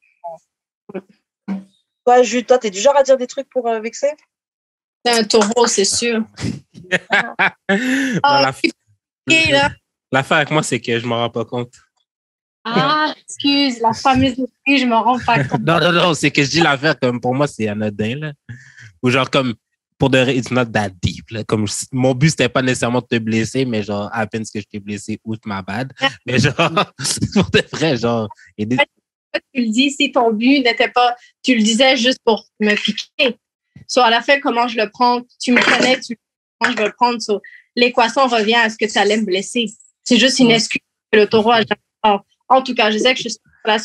Toi, Jules, t'es du genre à dire des trucs pour vexer? C'est un taureau, c'est sûr. L'affaire avec moi, c'est que je ne m'en rends pas compte. Ah, excuse, la fameuse excuse, je ne me rends pas compte. Non, c'est que je dis l'affaire comme pour moi, c'est anodin, là. Ou genre comme, pour de vrai, it's not that deep, là. Comme, mon but, c'était pas nécessairement de te blesser, mais genre, à peine que je t'ai blessé, outre ma bad. Mais genre, pour de vrai, genre... Tu le dis, si ton but n'était pas... Tu le disais juste pour me piquer. À la fin, comment je le prends? Tu me connais, comment je vais le prendre? L'équation revient à ce que tu allais me blesser. C'est juste une excuse que le taureau a jamais. En tout cas, je sais que je suis sur la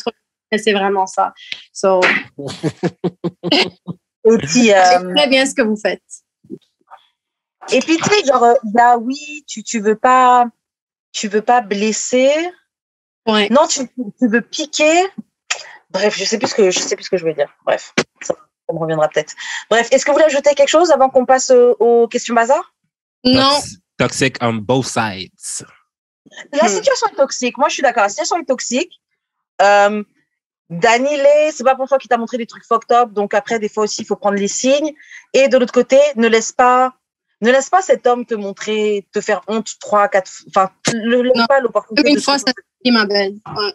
c'est vraiment ça. Et puis, c'est très bien ce que vous faites. Et puis, tu sais, genre, oui, tu veux pas blesser. Ouais. Non, tu veux piquer. Bref, je sais plus ce que je veux dire. Bref, ça me reviendra peut-être. Bref, est-ce que vous voulez ajouter quelque chose avant qu'on passe aux questions bazar? Non. Toxic on both sides. La situation est toxique. Moi, je suis d'accord. La situation est toxique. Danny Lay, c'est pas pour toi qui t'a montré des trucs fucked up. Donc après, des fois aussi, il faut prendre les signes. Et de l'autre côté, ne laisse pas cet homme te faire honte 3, 4, enfin, ne laisse pas l'opportunité. Une fois, ça suffit, ma belle. Ouais.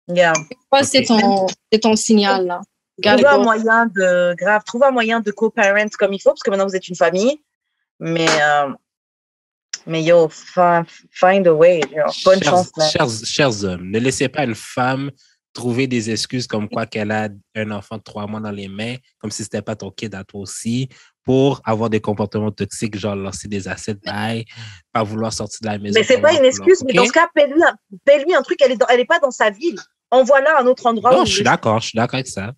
Yeah. C'est ton signal, là. Trouve un moyen de co-parent comme il faut, parce que maintenant vous êtes une famille. Mais yo, find a way. Bonne chance. Chers hommes, ne laissez pas une femme trouver des excuses comme quoi qu'elle a un enfant de 3 mois dans les mains, comme si c'était pas ton kid à toi aussi, pour avoir des comportements toxiques, genre lancer des assets bail, pas vouloir sortir de la maison. Mais c'est pas une excuse, mais dans ce cas, paie-lui un truc, elle est pas dans sa ville. Envoie-la à un autre endroit. Non, je suis d'accord avec ça.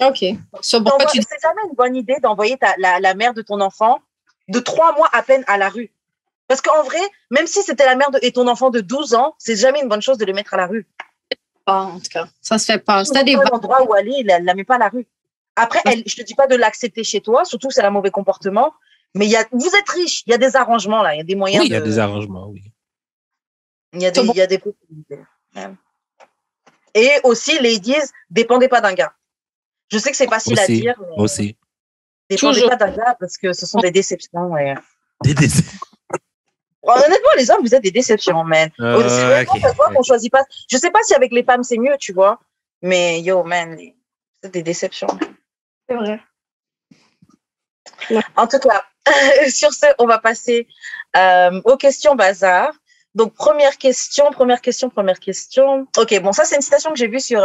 OK. C'est jamais une bonne idée d'envoyer la mère de ton enfant de 3 mois à peine à la rue. Parce qu'en vrai, même si c'était la mère et ton enfant de 12 ans, c'est jamais une bonne chose de le mettre à la rue. En tout cas, ça se fait pas. C'est des endroits où aller, il la met pas à la rue. Après, je te dis pas de l'accepter chez toi, surtout c'est un mauvais comportement. Mais vous êtes riche, il y a des arrangements là, il y a des moyens. Oui, il y a des arrangements, oui. Il y a des possibilités. Ouais. Et aussi, ladies, dépendez pas d'un gars. Je sais que c'est facile à dire. Mais aussi. Dépendez pas d'un gars parce que ce sont des déceptions. Ouais. Des déceptions. Honnêtement, les hommes, vous êtes des déceptions, man. Okay. On choisit pas. Je sais pas si avec les femmes c'est mieux, tu vois. Mais yo, man, c'est des déceptions. C'est vrai. En tout cas, sur ce, on va passer aux questions bazar. Donc, première question. Ok, bon, ça, c'est une citation que j'ai vue sur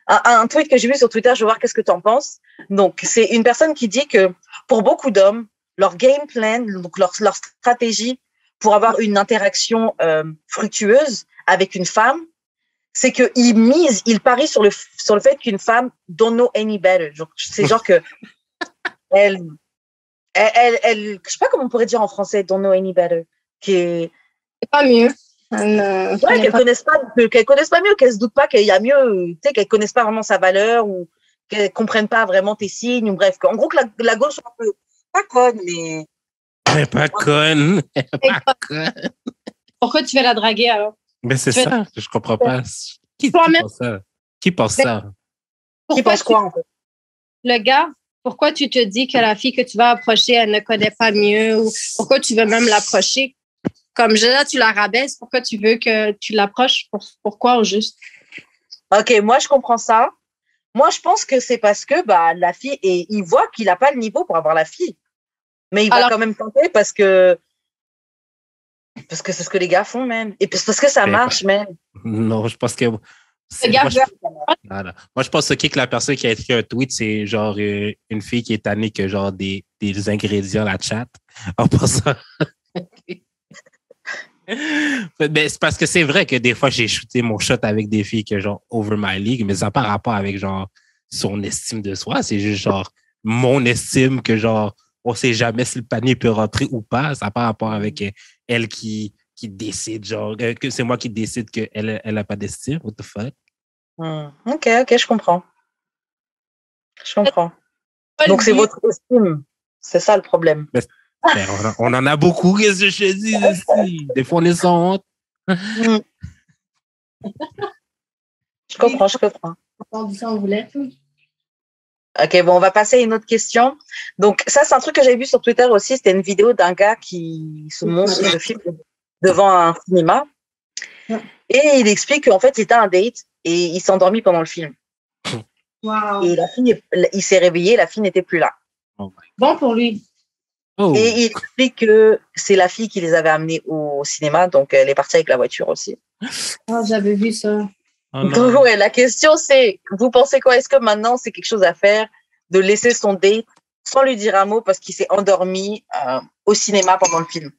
un tweet que j'ai vu sur Twitter. Je vais voir qu'est-ce que tu en penses. Donc, c'est une personne qui dit que pour beaucoup d'hommes, leur game plan, donc leur stratégie pour avoir une interaction fructueuse avec une femme, c'est qu'ils parient sur le fait qu'une femme don't know any better. C'est genre que elle, je sais pas comment on pourrait dire en français don't know any better. C'est pas mieux. Qu'elle connaisse pas mieux, qu'elle se doute pas qu'il y a mieux, tu sais, qu'elle connaisse pas vraiment sa valeur ou qu'elle comprenne pas vraiment tes signes, ou bref, en gros que la gauche soit un peu pas conne, mais elle est pas conne. Pourquoi tu veux la draguer alors? Mais c'est ça, je comprends pas. Qui pense ça? Qui pense ça? Qui pense quoi en fait? Le gars, pourquoi tu te dis que la fille que tu vas approcher, elle ne connaît pas mieux, ou pourquoi tu veux même l'approcher? Comme là, tu la rabaisses, pourquoi tu veux que tu l'approches? Pourquoi au juste? Ok, moi je comprends ça. Moi je pense que c'est parce que la fille, il voit qu'il n'a pas le niveau pour avoir la fille. Mais il va quand même tenter parce que c'est ce que les gars font, man. Et parce que ça marche, man. Non, je pense que... Moi, je pense que la personne qui a écrit un tweet, c'est genre une fille qui est tannée que genre des ingrédients la chat. En passant... Mais c'est parce que c'est vrai que des fois, j'ai shooté mon shot avec des filles que genre over my league, mais ça n'a pas rapport avec genre son estime de soi. C'est juste genre mon estime que genre on sait jamais si le panier peut rentrer ou pas. Ça n'a pas rapport avec elle qui décide, genre que c'est moi qui décide qu'elle elle a pas d'estime. What the fuck? Ok, je comprends. Donc c'est votre estime. C'est ça le problème. Ben, on en a beaucoup, qu'est-ce que je te dis ici? Des fois, on est sans honte. Je comprends. Ok, bon, on va passer à une autre question. Donc, ça, c'est un truc que j'avais vu sur Twitter aussi. C'était une vidéo d'un gars qui se montre le film devant un cinéma. Et il explique qu'en fait, il était à un date et il s'est endormi pendant le film. Wow. Et la fille, il s'est réveillé, la fille n'était plus là. Bon pour lui. Oh. Et il explique que c'est la fille qui les avait amenés au cinéma, donc elle est partie avec la voiture aussi. Oh, j'avais vu ça. Donc, ouais, la question c'est, vous pensez quoi? Est-ce que maintenant c'est quelque chose à faire de laisser son date sans lui dire un mot parce qu'il s'est endormi au cinéma pendant le film?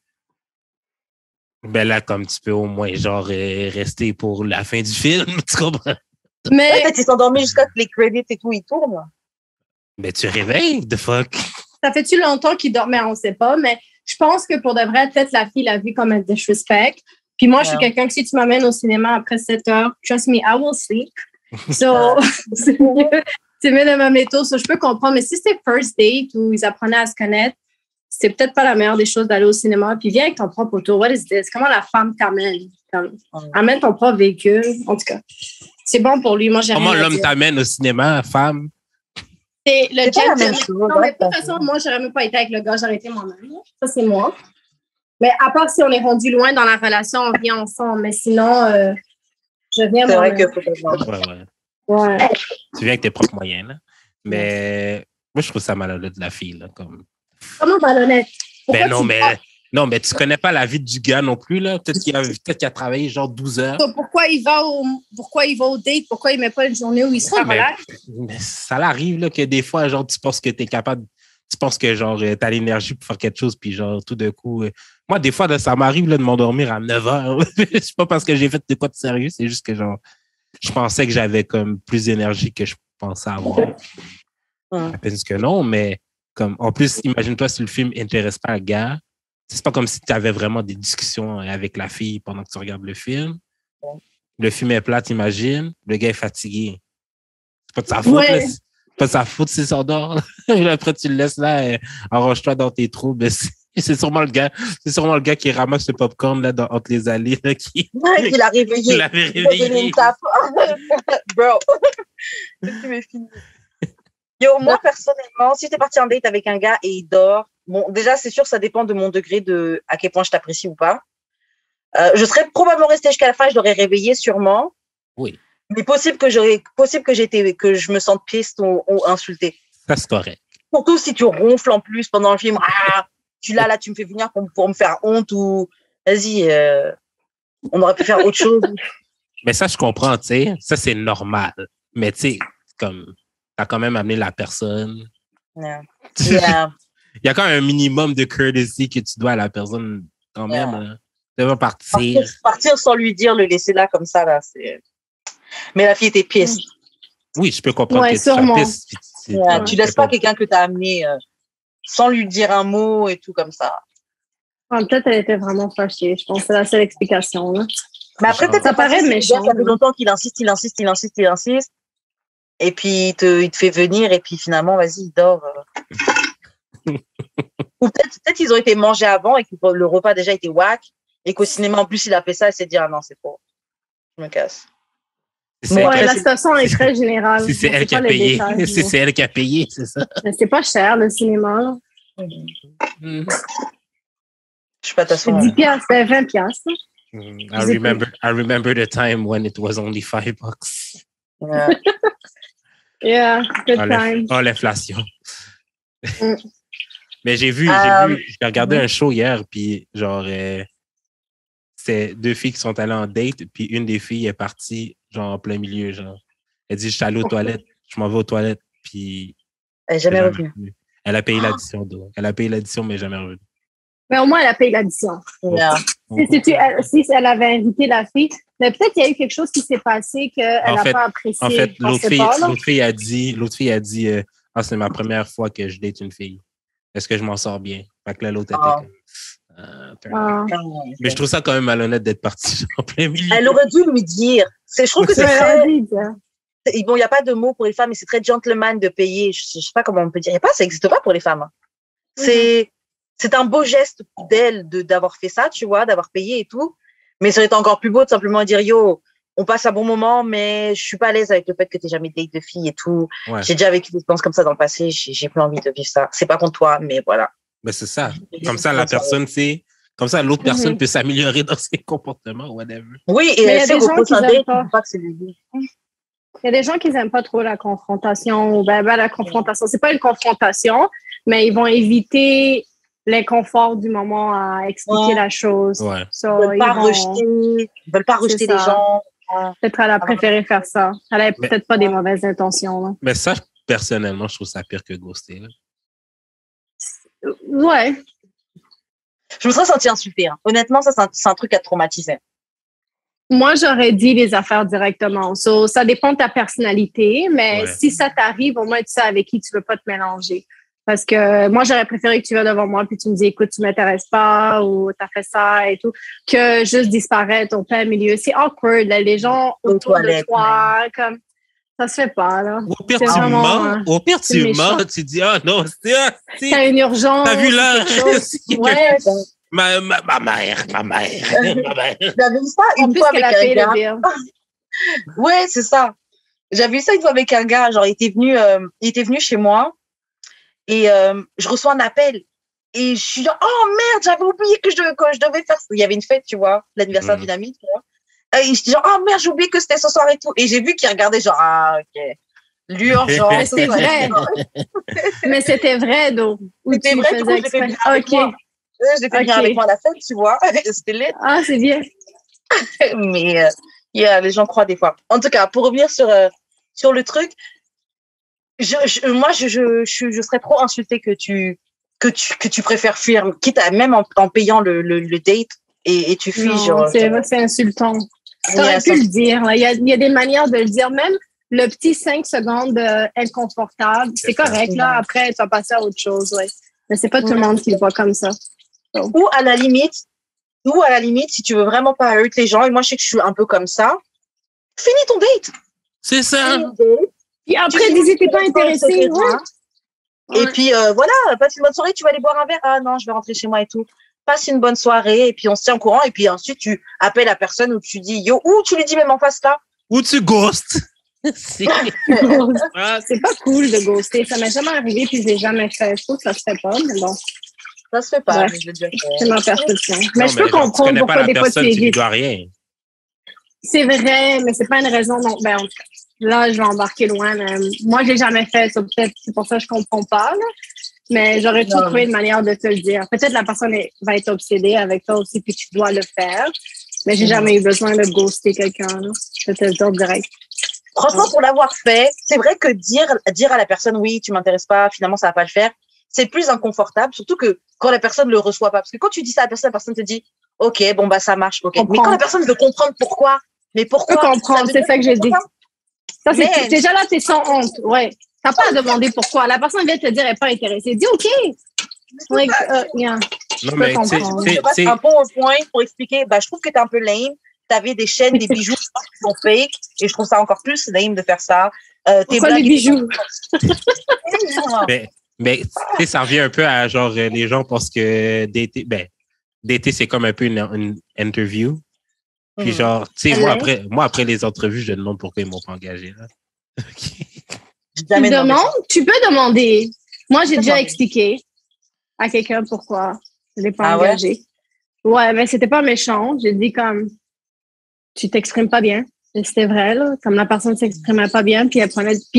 Ben là, comme tu peux au moins genre rester pour la fin du film, tu comprends? Mais peut-être il s'est endormi jusqu'à ce que les crédits et tout, ils tournent. Ben tu réveilles, the fuck. Ça fait-tu longtemps qu'il dormait? On ne sait pas, mais je pense que pour de vrai, peut-être la fille l'a vu comme un disrespect. Puis moi, je suis quelqu'un que si tu m'amènes au cinéma après 7 heures, trust me, I will sleep. So, c'est mieux de m'amener tôt. So, je peux comprendre. Mais si c'est first date où ils apprenaient à se connaître, c'est peut-être pas la meilleure des choses d'aller au cinéma. Puis viens avec ton propre auto. What is this? Comment la femme t'amène? Amène ton propre véhicule. En tout cas, c'est bon pour lui. Moi, j'ai Comment l'homme t'amène au cinéma, femme? C'est le gentleman. Non, mais de toute façon, moi, j'aurais même pas été avec le gars. J'aurais été moi-même. Ça, c'est moi. Mais à part si on est rendu loin dans la relation, on vient ensemble. Mais sinon, je viens moi-même. C'est vrai que ouais. Tu viens avec tes propres moyens, là. Mais moi, je trouve ça malhonnête de la fille, là. Comment malhonnête? Ben non, mais tu connais pas la vie du gars non plus, là. Peut-être qu'il a travaillé genre 12 heures. Donc, pourquoi il va au date? Pourquoi il met pas une journée où il sera relax? Mais ça l'arrive, là, que des fois, genre, tu penses que tu es capable, tu penses que, genre, tu as l'énergie pour faire quelque chose, puis, genre, tout d'un coup, moi, des fois, là, ça m'arrive, là, de m'endormir à 9 heures. C'est pas parce que j'ai fait de quoi de sérieux, c'est juste que, genre, je pensais que j'avais, comme, plus d'énergie que je pensais avoir. À peine que non, mais, comme, en plus, imagine-toi si le film intéresse pas le gars. C'est pas comme si tu avais vraiment des discussions avec la fille pendant que tu regardes le film. Le film est plat, imagine. Le gars est fatigué. C'est pas de sa faute. Ouais. C'est pas de sa faute s'il s'endort. Après, tu le laisses là, arrange-toi dans tes troubles. C'est sûrement le gars qui ramasse le popcorn là, entre les allées. Là, qui l'a réveillé. Il l'avait réveillé. Bro. Tu m'es fini. Yo, moi, personnellement, si t'es parti en date avec un gars et il dort, bon, déjà, c'est sûr, ça dépend de mon degré de à quel point je t'apprécie ou pas. Je serais probablement restée jusqu'à la fin, je l'aurais réveillé sûrement. Oui. Mais possible que je me sente piste ou insultée. Ça, c'est correct. Surtout si tu ronfles en plus pendant le film. Tu me fais venir pour me faire honte ou vas-y, on aurait pu faire autre chose. Mais ça, je comprends, tu sais. Ça, c'est normal. Mais tu sais, comme t'as quand même amené la personne. Yeah. Il y a quand même un minimum de courtesy que tu dois à la personne quand même. Là. Tu vas partir. Partir sans lui dire, le laisser là comme ça, là, c'est... Mais la fille était piste. Oui, je peux comprendre que sûrement. tu piste. Tu laisses pas quelqu'un que tu as amené sans lui dire un mot et tout comme ça. Peut-être elle était vraiment fâchée. Je pense que c'est la seule explication. Là. Mais après, peut-être ça paraît méchant. Ça fait longtemps qu'il insiste. Et puis, il te fait venir et puis finalement, vas-y, il dort. Ou peut-être ils ont été mangés avant et que le repas déjà était whack et qu'au cinéma, en plus, il a fait ça et s'est dit, ah non, c'est trop. Je me casse. La situation est très générale. Si c'est elle qui a payé. Si c'est elle qui a payé, c'est ça. Mais c'est pas cher, le cinéma. Je suis pas ta soeur. C'est 10 piastres, c'est 20 piastres. I remember the time when it was only $5. Yeah, good time. L'inflation. Mais j'ai regardé un show hier, puis genre, c'est 2 filles qui sont allées en date, puis une des filles est partie, genre, en plein milieu, genre. Elle dit, je suis allée aux toilettes, je m'en vais aux toilettes, puis... Elle n'est jamais revenue. Elle a payé l'addition d'eau. Elle a payé l'addition, mais jamais revenue. Mais au moins, elle a payé l'addition. Yeah. Si elle avait invité la fille, mais peut-être qu'il y a eu quelque chose qui s'est passé qu'elle n'a pas apprécié. En fait, l'autre fille a dit, c'est ma première fois que je date une fille. Est-ce que je m'en sors bien? Fait que là, l'autre était mais je trouve ça quand même malhonnête d'être partie en plein milieu. Elle aurait dû lui dire. Je trouve que c'est très... Bon, il n'y a pas de mot pour les femmes, mais c'est très gentleman de payer. Je sais pas comment on peut dire. Ça n'existe pas pour les femmes. C'est un beau geste d'elle d'avoir fait ça, tu vois, d'avoir payé et tout. Mais ça aurait été encore plus beau de simplement dire, yo, on passe un bon moment, mais je suis pas à l'aise avec le fait que tu n'aies jamais date de fille et tout. Ouais. J'ai déjà vécu des expériences comme ça dans le passé. J'ai plus envie de vivre ça. C'est pas contre toi, mais voilà. Ben, c'est ça. Comme ça, la personne sait. Comme ça, l'autre personne peut s'améliorer dans ses comportements, whatever. Oui, et elle sait reposer un date, pas que c'est lui. Il y a des gens qui n'aiment pas trop la confrontation. La confrontation, c'est pas une confrontation, mais ils vont éviter l'inconfort du moment à expliquer la chose. Ouais. Ils veulent pas rejeter les gens. Peut-être qu'elle a préféré faire ça. Elle n'avait peut-être pas des mauvaises intentions. Là. Mais ça, personnellement, je trouve ça pire que ghoster. Là. Ouais. Je me serais sentie insultée. Hein. Honnêtement, ça, c'est un truc à traumatiser. Moi, j'aurais dit les affaires directement. Ça dépend de ta personnalité, mais si ça t'arrive, au moins, tu sais avec qui tu veux pas te mélanger. Parce que moi, j'aurais préféré que tu viennes devant moi puis tu me dis, écoute, tu m'intéresses pas ou t'as fait ça et tout, que juste disparaître au plein milieu. C'est awkward, là, les gens autour de toi, comme... Ça se fait pas, là. Au pire, tu mens, tu dis, ah non, t'as une urgence. T'as vu là? Ouais. Ma mère. J'avais vu ça une fois avec un gars. Ouais, c'est ça. J'avais vu ça une fois avec un gars. Genre, il était venu chez moi et je reçois un appel. Et je suis genre, oh merde, j'avais oublié que je devais faire ça. Il y avait une fête, tu vois, l'anniversaire d'une amie, tu vois. Et je dis genre, oh merde, j'ai oublié que c'était ce soir et tout. Et j'ai vu qu'il regardait genre, ah, ok. L'urgence. C'est vrai. Mais c'était vrai, donc. C'était vrai, du coup, j'ai fait venir avec moi. J'ai fait venir avec moi à la fête, tu vois. C'était laid. Ah, c'est bien. Mais les gens croient des fois. En tout cas, pour revenir sur le truc, moi, je serais trop insultée que tu préfères fuir, quitte à même en payant le date et tu fuis. Non, c'est insultant. Tu aurais pu le dire. Il y a des manières de le dire. Même le petit 5 secondes inconfortable, c'est correct. Là, après, tu vas passer à autre chose. Ouais. Mais c'est pas tout le monde qui le voit comme ça. Donc. Ou à la limite, si tu veux vraiment pas hurt les gens, et moi, je sais que je suis un peu comme ça, finis ton date. C'est ça. Et après, dis t'es pas intéressé. Ouais. Et puis, voilà, passe une bonne soirée, tu vas aller boire un verre. Ah non, je vais rentrer chez moi et tout. Passe une bonne soirée et puis on se tient au courant et puis ensuite tu appelles la personne ou tu dis yo ou tu lui dis même en face là ou tu ghostes. C'est pas cool de ghoster, ça m'est jamais arrivé puis je l'ai jamais fait. Je trouve que ça se fait pas, mais bon. Ça se fait pas. C'est ma perception. Mais je peux comprendre pourquoi des fois tu évites. Tu dois rien. C'est vrai, mais c'est pas une raison. Non, ben en tout cas, là je vais embarquer loin. Mais moi je l'ai jamais fait, ça peut-être c'est pour ça que je comprends pas. Là. Mais j'aurais toujours trouvé une manière de te le dire. Peut-être la personne va être obsédée avec toi aussi, puis tu dois le faire. Mais j'ai jamais eu besoin de ghoster quelqu'un. Là. Je te le dire direct. Franchement, pour l'avoir fait, c'est vrai que dire à la personne, oui, tu m'intéresses pas, finalement, ça va pas le faire, c'est plus inconfortable, surtout que quand la personne le reçoit pas. Parce que quand tu dis ça à la personne te dit, OK, bon, bah, ça marche, OK. Mais quand la personne veut comprendre pourquoi, mais pourquoi? Je peux comprendre, c'est ça que j'ai dit. Ça, c'est, déjà là, t'es sans honte. Ouais. T'as pas à demander pourquoi. La personne vient te dire, elle n'est pas intéressée. Dis OK. Like, yeah. Non, mais c'est un bon point pour expliquer. Bah, je trouve que t'es un peu lame. T'avais des chaînes, des bijoux qui sont fake. Et je trouve ça encore plus lame de faire ça. Pourquoi les bijoux? mais tu sais, ça revient un peu à genre, les gens pensent que dater, c'est comme un peu une interview. Puis genre, tu sais, moi, après les entrevues, je demande pourquoi ils m'ont pas engagé. Là. Tu peux demander. Moi, j'ai déjà expliqué à quelqu'un pourquoi je l'ai pas engagé. Ouais, mais c'était pas méchant. J'ai dit comme, tu t'exprimes pas bien. Et c'était vrai, là. Comme la personne s'exprimait pas bien, puis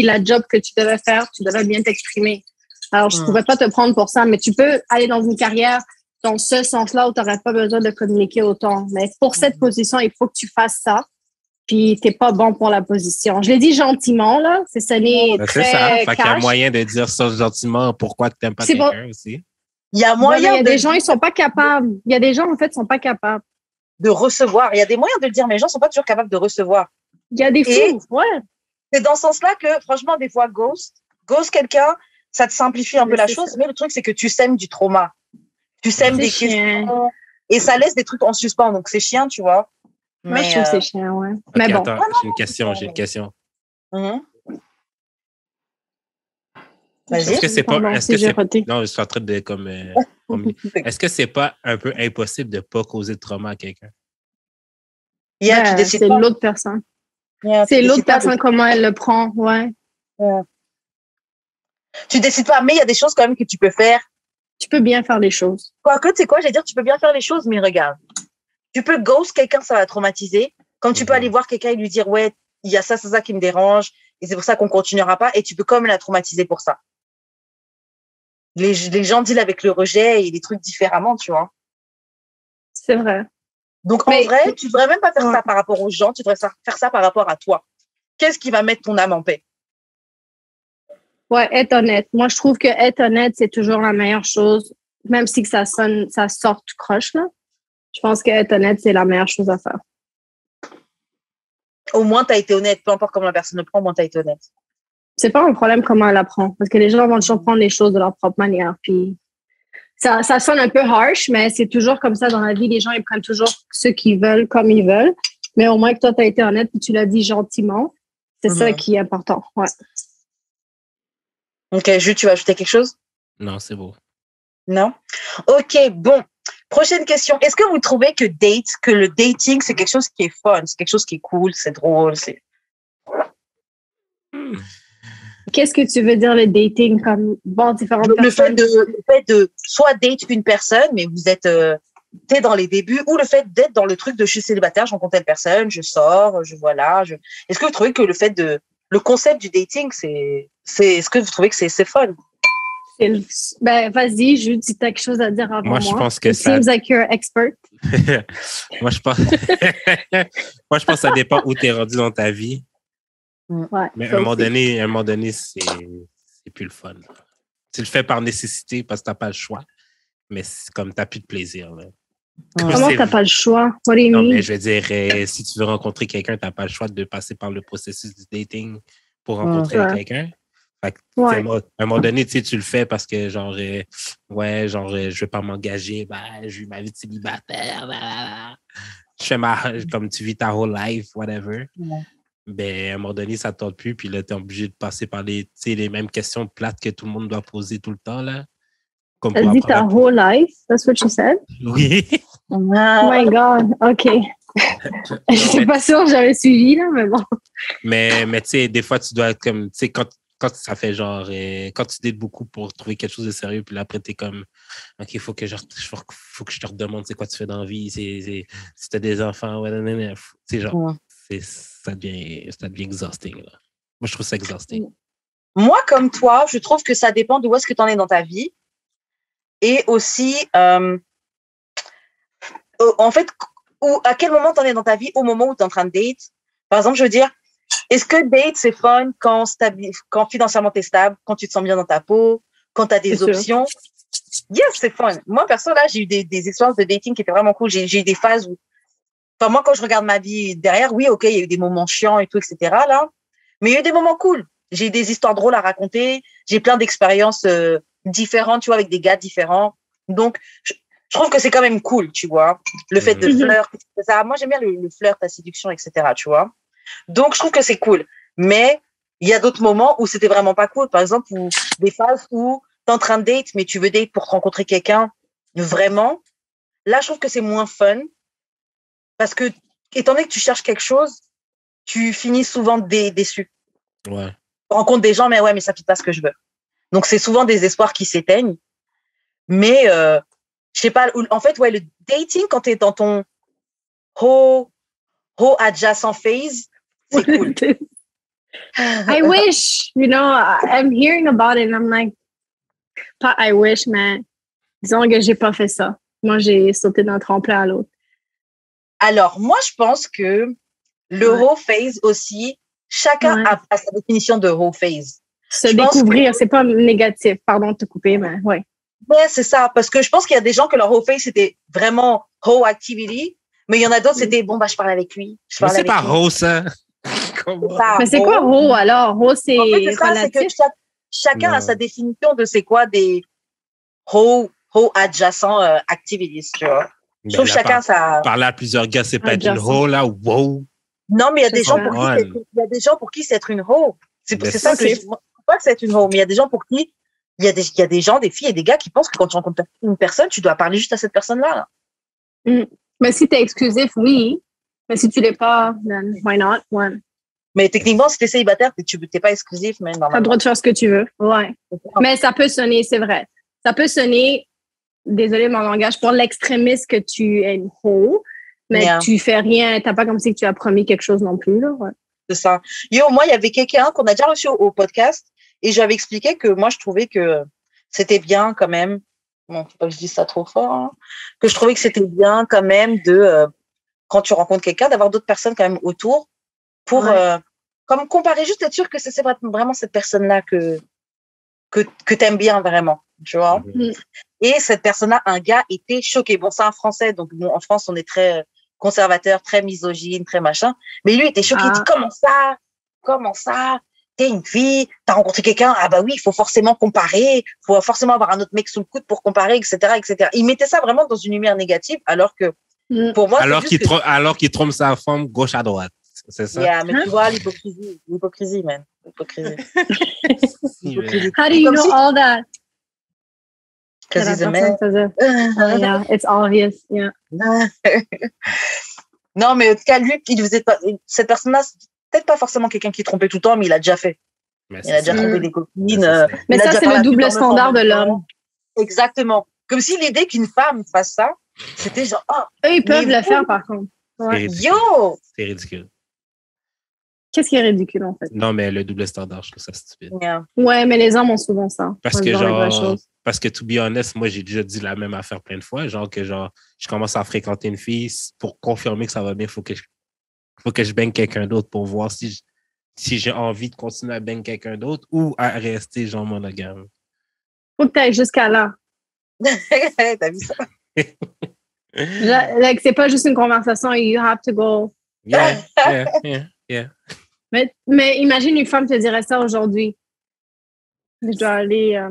la job que tu devais faire, tu devais bien t'exprimer. Alors, je pouvais pas te prendre pour ça, mais tu peux aller dans une carrière dans ce sens-là où tu n'aurais pas besoin de communiquer autant. Mais pour cette position, il faut que tu fasses ça. Puis, t'es pas bon pour la position. Je l'ai dit gentiment, là. C'est sonné très ça. Fait qu'il y a moyen de dire ça gentiment. Pourquoi tu n'aimes pas quelqu'un aussi? Il y a moyen. Il y a des gens, ils sont pas capables. Il y a des gens, en fait, sont pas capables de recevoir. Il y a des moyens de le dire, mais les gens sont pas toujours capables de recevoir. Il y a des fous, ouais. C'est dans ce sens-là que, franchement, des fois, ghost quelqu'un, ça te simplifie un peu la chose. Mais le truc, c'est que tu sèmes du trauma. Tu sèmes des questions. Et ça laisse des trucs en suspens. Donc, c'est chiant, tu vois. Moi, je trouve que c'est chiant, ouais. Okay, mais bon. Attends, j'ai une question. Vas-y. Est-ce que c'est pas... Non, je suis en train de comme... Est-ce que c'est pas un peu impossible de pas causer de trauma à quelqu'un? C'est l'autre personne. C'est l'autre personne, comment elle le prend, ouais. Tu décides pas, mais il y a des choses quand même que tu peux faire. Tu peux bien faire les choses. Quoique, tu sais quoi, j'allais dire, tu peux bien faire les choses, mais regarde. Tu peux ghost quelqu'un, ça va traumatiser. Comme tu peux aller voir quelqu'un et lui dire, ouais, il y a ça qui me dérange, et c'est pour ça qu'on continuera pas, et tu peux quand même la traumatiser pour ça. Les gens dealent avec le rejet et des trucs différemment, tu vois. C'est vrai. Donc, en vrai, tu devrais même pas faire ça par rapport aux gens, tu devrais faire ça par rapport à toi. Qu'est-ce qui va mettre ton âme en paix? Ouais, être honnête. Moi, je trouve que être honnête, c'est toujours la meilleure chose, même si que ça sort tout croche, là. Je pense qu'être honnête, c'est la meilleure chose à faire. Au moins, tu as été honnête. Peu importe comment la personne le prend, au moins, tu as été honnête. C'est pas un problème comment elle apprend, parce que les gens vont toujours prendre les choses de leur propre manière. Puis ça sonne un peu harsh, mais c'est toujours comme ça dans la vie. Les gens, ils prennent toujours ce qu'ils veulent comme ils veulent. Mais au moins que toi, tu as été honnête et tu l'as dit gentiment. C'est ça qui est important. Ouais. OK, Jules, tu vas ajouter quelque chose? Non, c'est beau. Non? OK, bon. Prochaine question. Est-ce que vous trouvez que le dating, c'est quelque chose qui est fun, c'est quelque chose qui est cool, c'est drôle, c'est... Qu'est-ce que tu veux dire, le dating, comme différentes personnes? Le fait de soit date une personne, mais vous êtes t'es dans les débuts, ou le fait d'être dans le truc de je suis célibataire, je rencontre telle personne, je sors, Est-ce que vous trouvez que le concept du dating, est-ce que vous trouvez que c'est fun? Ben, vas-y, Jude, si tu as quelque chose à dire avant moi. Je pense que seems like you're expert. Moi, je pense que ça dépend où tu es rendu dans ta vie. Ouais, mais à un moment donné, c'est plus le fun. Tu le fais par nécessité parce que tu n'as pas le choix, mais c'est comme tu n'as plus de plaisir. Là. Comment tu n'as pas le choix? Non, mais je veux dire, si tu veux rencontrer quelqu'un, tu n'as pas le chois de passer par le processus du dating pour rencontrer quelqu'un. Fait que, à un moment donné, tu le fais parce que, je vais pas m'engager, je vis ma vie de célibataire, je fais comme tu vis ta whole life, whatever. Ben, à un moment donné, ça ne tente plus, puis là, tu es obligé de passer par les mêmes questions plates que tout le monde doit poser tout le temps, là. T'as dit ta whole life? That's what you said? Oui. Oh my God, OK. Je suis pas sûre que j'avais suivi, là, mais bon. Mais tu sais, des fois, tu dois être comme, tu sais, quand ça fait genre, quand tu dates beaucoup pour trouver quelque chose de sérieux, puis là, après, t'es comme, OK, il faut que je te redemande c'est quoi tu fais dans la vie, si t'as des enfants, tu sais, genre, ça devient exhausting, là. Moi, je trouve ça exhausting. Moi, comme toi, je trouve que ça dépend de où est-ce que tu en es dans ta vie. Et aussi, en fait, à quel moment tu en es dans ta vie, au moment où tu es en train de date. Par exemple, je veux dire, est-ce que date, c'est fun quand financièrement tu es stable, quand tu te sens bien dans ta peau, quand tu as des options? Yes, c'est fun. Moi, perso, là, j'ai eu des expériences de dating qui étaient vraiment cool. J'ai eu des phases où, enfin, moi, quand je regarde ma vie derrière, oui, OK, il y a eu des moments chiants et tout, etc., là. Mais il y a eu des moments cool. J'ai eu des histoires drôles à raconter. J'ai plein d'expériences différentes, tu vois, avec des gars différents. Donc, je trouve que c'est quand même cool, tu vois. Le fait de flirt, ça. Moi, j'aime bien le flirt, la séduction, etc., tu vois. Donc, je trouve que c'est cool. Mais il y a d'autres moments où c'était vraiment pas cool. Par exemple, des phases où t'es en train de date, mais tu veux date pour rencontrer quelqu'un vraiment. Là, je trouve que c'est moins fun. Parce que, étant donné que tu cherches quelque chose, tu finis souvent déçu. Ouais. Tu rencontres des gens, mais ça ne fit pas ce que je veux. Donc, c'est souvent des espoirs qui s'éteignent. Mais, je sais pas, en fait, le dating, quand tu es dans ton whole adjacent phase, c'est cool. I wish, I'm hearing about it and I'm like, pas I wish, mais disons que j'ai pas fait ça. Moi, j'ai sauté d'un tremplin à l'autre. Alors, moi, je pense que le whole phase aussi, chacun a sa définition de whole phase. Se découvrir, c'est pas négatif. Pardon de te couper, mais ouais. Ouais, c'est ça. Parce que je pense qu'il y a des gens que leur whole face, c'était vraiment hoe activity. Mais il y en a d'autres, c'était bon, je parle avec lui. Mais c'est pas hoe, ça. Mais c'est quoi hoe alors? Hoe, c'est relatif. C'est que chacun a sa définition de c'est quoi des hoe adjacent activities, tu vois. Je trouve chacun ça. Parler à plusieurs gars, c'est pas être une hoe, là, wow. Non, mais il y a des gens pour qui c'est être une hoe. C'est ça que je ne pas que c'est être une hoe, mais il y a des gens pour qui il y a des gens, des filles et des gars qui pensent que quand tu rencontres une personne, tu dois parler juste à cette personne-là. Mais si tu es exclusif, oui. Mais si tu l'es pas, then why not? Ouais. Mais techniquement, si tu es célibataire, tu n'es pas exclusif. Tu as le droit de faire ce que tu veux. Ouais. Mais ça peut sonner, c'est vrai. Ça peut sonner, désolé mon langage, pour l'extrémiste que tu es une hoe, mais tu fais rien. Tu n'as pas comme si tu as promis quelque chose non plus. Là. Ouais. C'est ça. Moi, il y avait quelqu'un qu'on a déjà reçu au podcast. Et j'avais expliqué que moi, je trouvais que c'était bien quand même. Bon, faut pas que je dise ça trop fort. Hein, que je trouvais que c'était bien quand même quand tu rencontres quelqu'un, d'avoir d'autres personnes quand même autour pour comme comparer, juste être sûr que c'est vraiment cette personne-là que t'aimes bien vraiment, tu vois. Et cette personne-là, un gars était choqué. Bon, c'est un Français, donc bon, en France, on est très conservateur, très misogyne, très machin. Mais lui était choqué. Il dit comment ça? T'es une fille, t'as rencontré quelqu'un, ah bah oui, il faut forcément comparer, il faut forcément avoir un autre mec sous le coude pour comparer, etc., etc. Il mettait ça vraiment dans une lumière négative, alors que pour moi, alors qu'il trompe sa femme gauche à droite, c'est ça? Yeah, mais tu vois l'hypocrisie, man, l'hypocrisie. How do you know all that? Because he's a man. Yeah, it's obvious. Yeah. Non, mais en tout cas, lui, il faisait pas. Cette personne-là, peut-être pas forcément quelqu'un qui trompait tout le temps, mais il a déjà fait. Il a déjà trompé des copines. Mais ça, c'est le double standard de l'homme. Exactement. Comme si l'idée qu'une femme fasse ça, c'était genre. Eux, ils peuvent le faire, par contre. Ouais. Yo! C'est ridicule. Qu'est-ce qui est ridicule, en fait? Non, mais le double standard, je trouve ça stupide. Yeah. Ouais, mais les hommes ont souvent ça. Parce que, to be honest, moi, j'ai déjà dit la même affaire plein de fois. Genre, je commence à fréquenter une fille pour confirmer que ça va bien. Faut que je baigne quelqu'un d'autre pour voir si j'ai envie de continuer à baigner quelqu'un d'autre ou à rester genre monogame. Faut que tu ailles jusqu'à là. T'as vu ça? Like, c'est pas juste une conversation, you have to go. Yeah. Mais imagine une femme te dirait ça aujourd'hui. Je dois aller.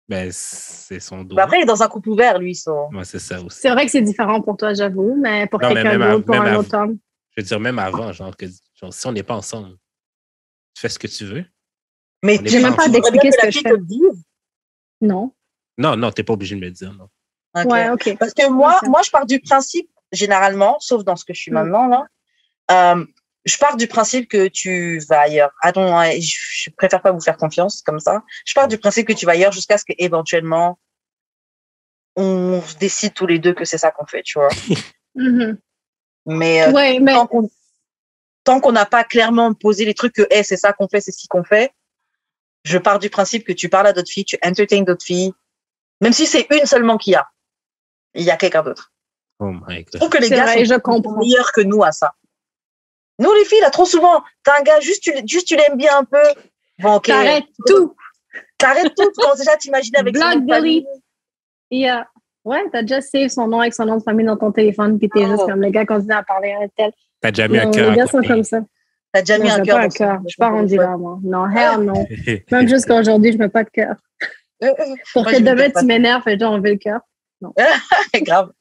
Ben, c'est son dos. Après, il est dans un couple ouvert, lui. Ouais, c'est ça aussi. C'est vrai que c'est différent pour toi, j'avoue, mais pour quelqu'un d'autre, pour un autre homme. Je veux dire, même avant, genre si on n'est pas ensemble, tu fais ce que tu veux. Mais j'ai même pas d'expliquer ce que je fais. Non. Non, t'es pas obligé de me dire, non. Okay. Ouais, ok. Parce que moi, je pars du principe, généralement, sauf dans ce que je suis maintenant, là, je pars du principe que tu vas ailleurs. Je préfère pas vous faire confiance comme ça. Je pars du principe que tu vas ailleurs jusqu'à ce qu'éventuellement, on décide tous les deux que c'est ça qu'on fait, tu vois. Mais, tant qu'on n'a pas clairement posé les trucs que c'est ça qu'on fait, c'est ce qu'on fait, je pars du principe que tu parles à d'autres filles, tu entertains d'autres filles, même si c'est une seulement qu'il y a quelqu'un d'autre. Oh my God. Je trouve que les gars sont meilleurs que nous à ça. Nous, les filles, là, trop souvent, t'as un gars, juste tu l'aimes bien un peu. Bon, ok. T'arrêtes tout. Quand déjà t'imagines avec son nom de famille. Yeah. Ouais, t'as déjà save son nom avec son nom de famille dans ton téléphone, puis t'es juste comme le gars continue à parler à tel. T'as déjà mis un cœur. Les gars sont comme ça. T'as déjà mis un cœur. Je suis pas rendue là, moi. Non, hell non. Même jusqu'à aujourd'hui, je mets pas de cœur. Pour que demain tu m'énerves, et genre on veut le cœur. Non. Grave.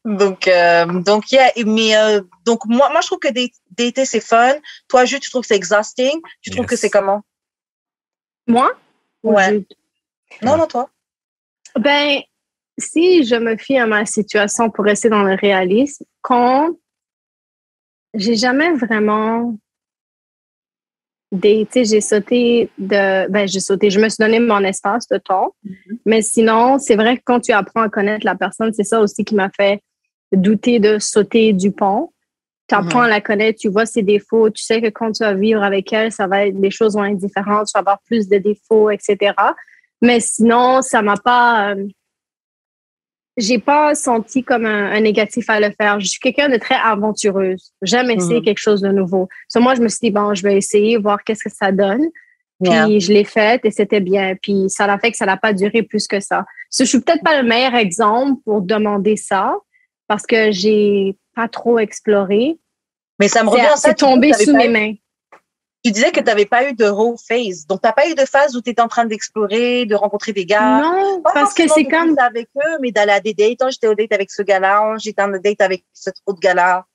Donc moi je trouve que dater c'est fun. Toi, Jules, tu trouves que c'est exhausting. Tu trouves que c'est comment? Moi? Ouais. Non, toi. Ben, si je me fie à ma situation pour rester dans le réalisme, quand j'ai jamais vraiment daté, je me suis donné mon espace de temps. Mais sinon, c'est vrai que quand tu apprends à connaître la personne, c'est ça aussi qui m'a fait douter de sauter du pont. Tu apprends à la connaître, tu vois ses défauts, tu sais que quand tu vas vivre avec elle, les choses vont être différentes, tu vas avoir plus de défauts, etc. Mais sinon, ça m'a pas... j'ai pas senti comme un négatif à le faire. Je suis quelqu'un de très aventureuse. J'aime essayer quelque chose de nouveau. So, moi, je me suis dit, bon, je vais essayer, voir qu'est-ce que ça donne. Puis je l'ai faite et c'était bien. Puis ça l'a fait que ça n'a pas duré plus que ça. Je suis peut-être pas le meilleur exemple pour demander ça parce que j'ai pas trop exploré. Mais ça me revient à ça. C'est tombé sous mes mains. Tu disais que tu n'avais pas eu de raw phase. Donc, tu n'as pas eu de phase où tu étais en train d'explorer, de rencontrer des gars. Non, parce que c'est comme... avec eux, mais d'aller à des dates. Oh, j'étais au date avec ce gars-là. Oh, j'étais en date avec cet autre gars-là.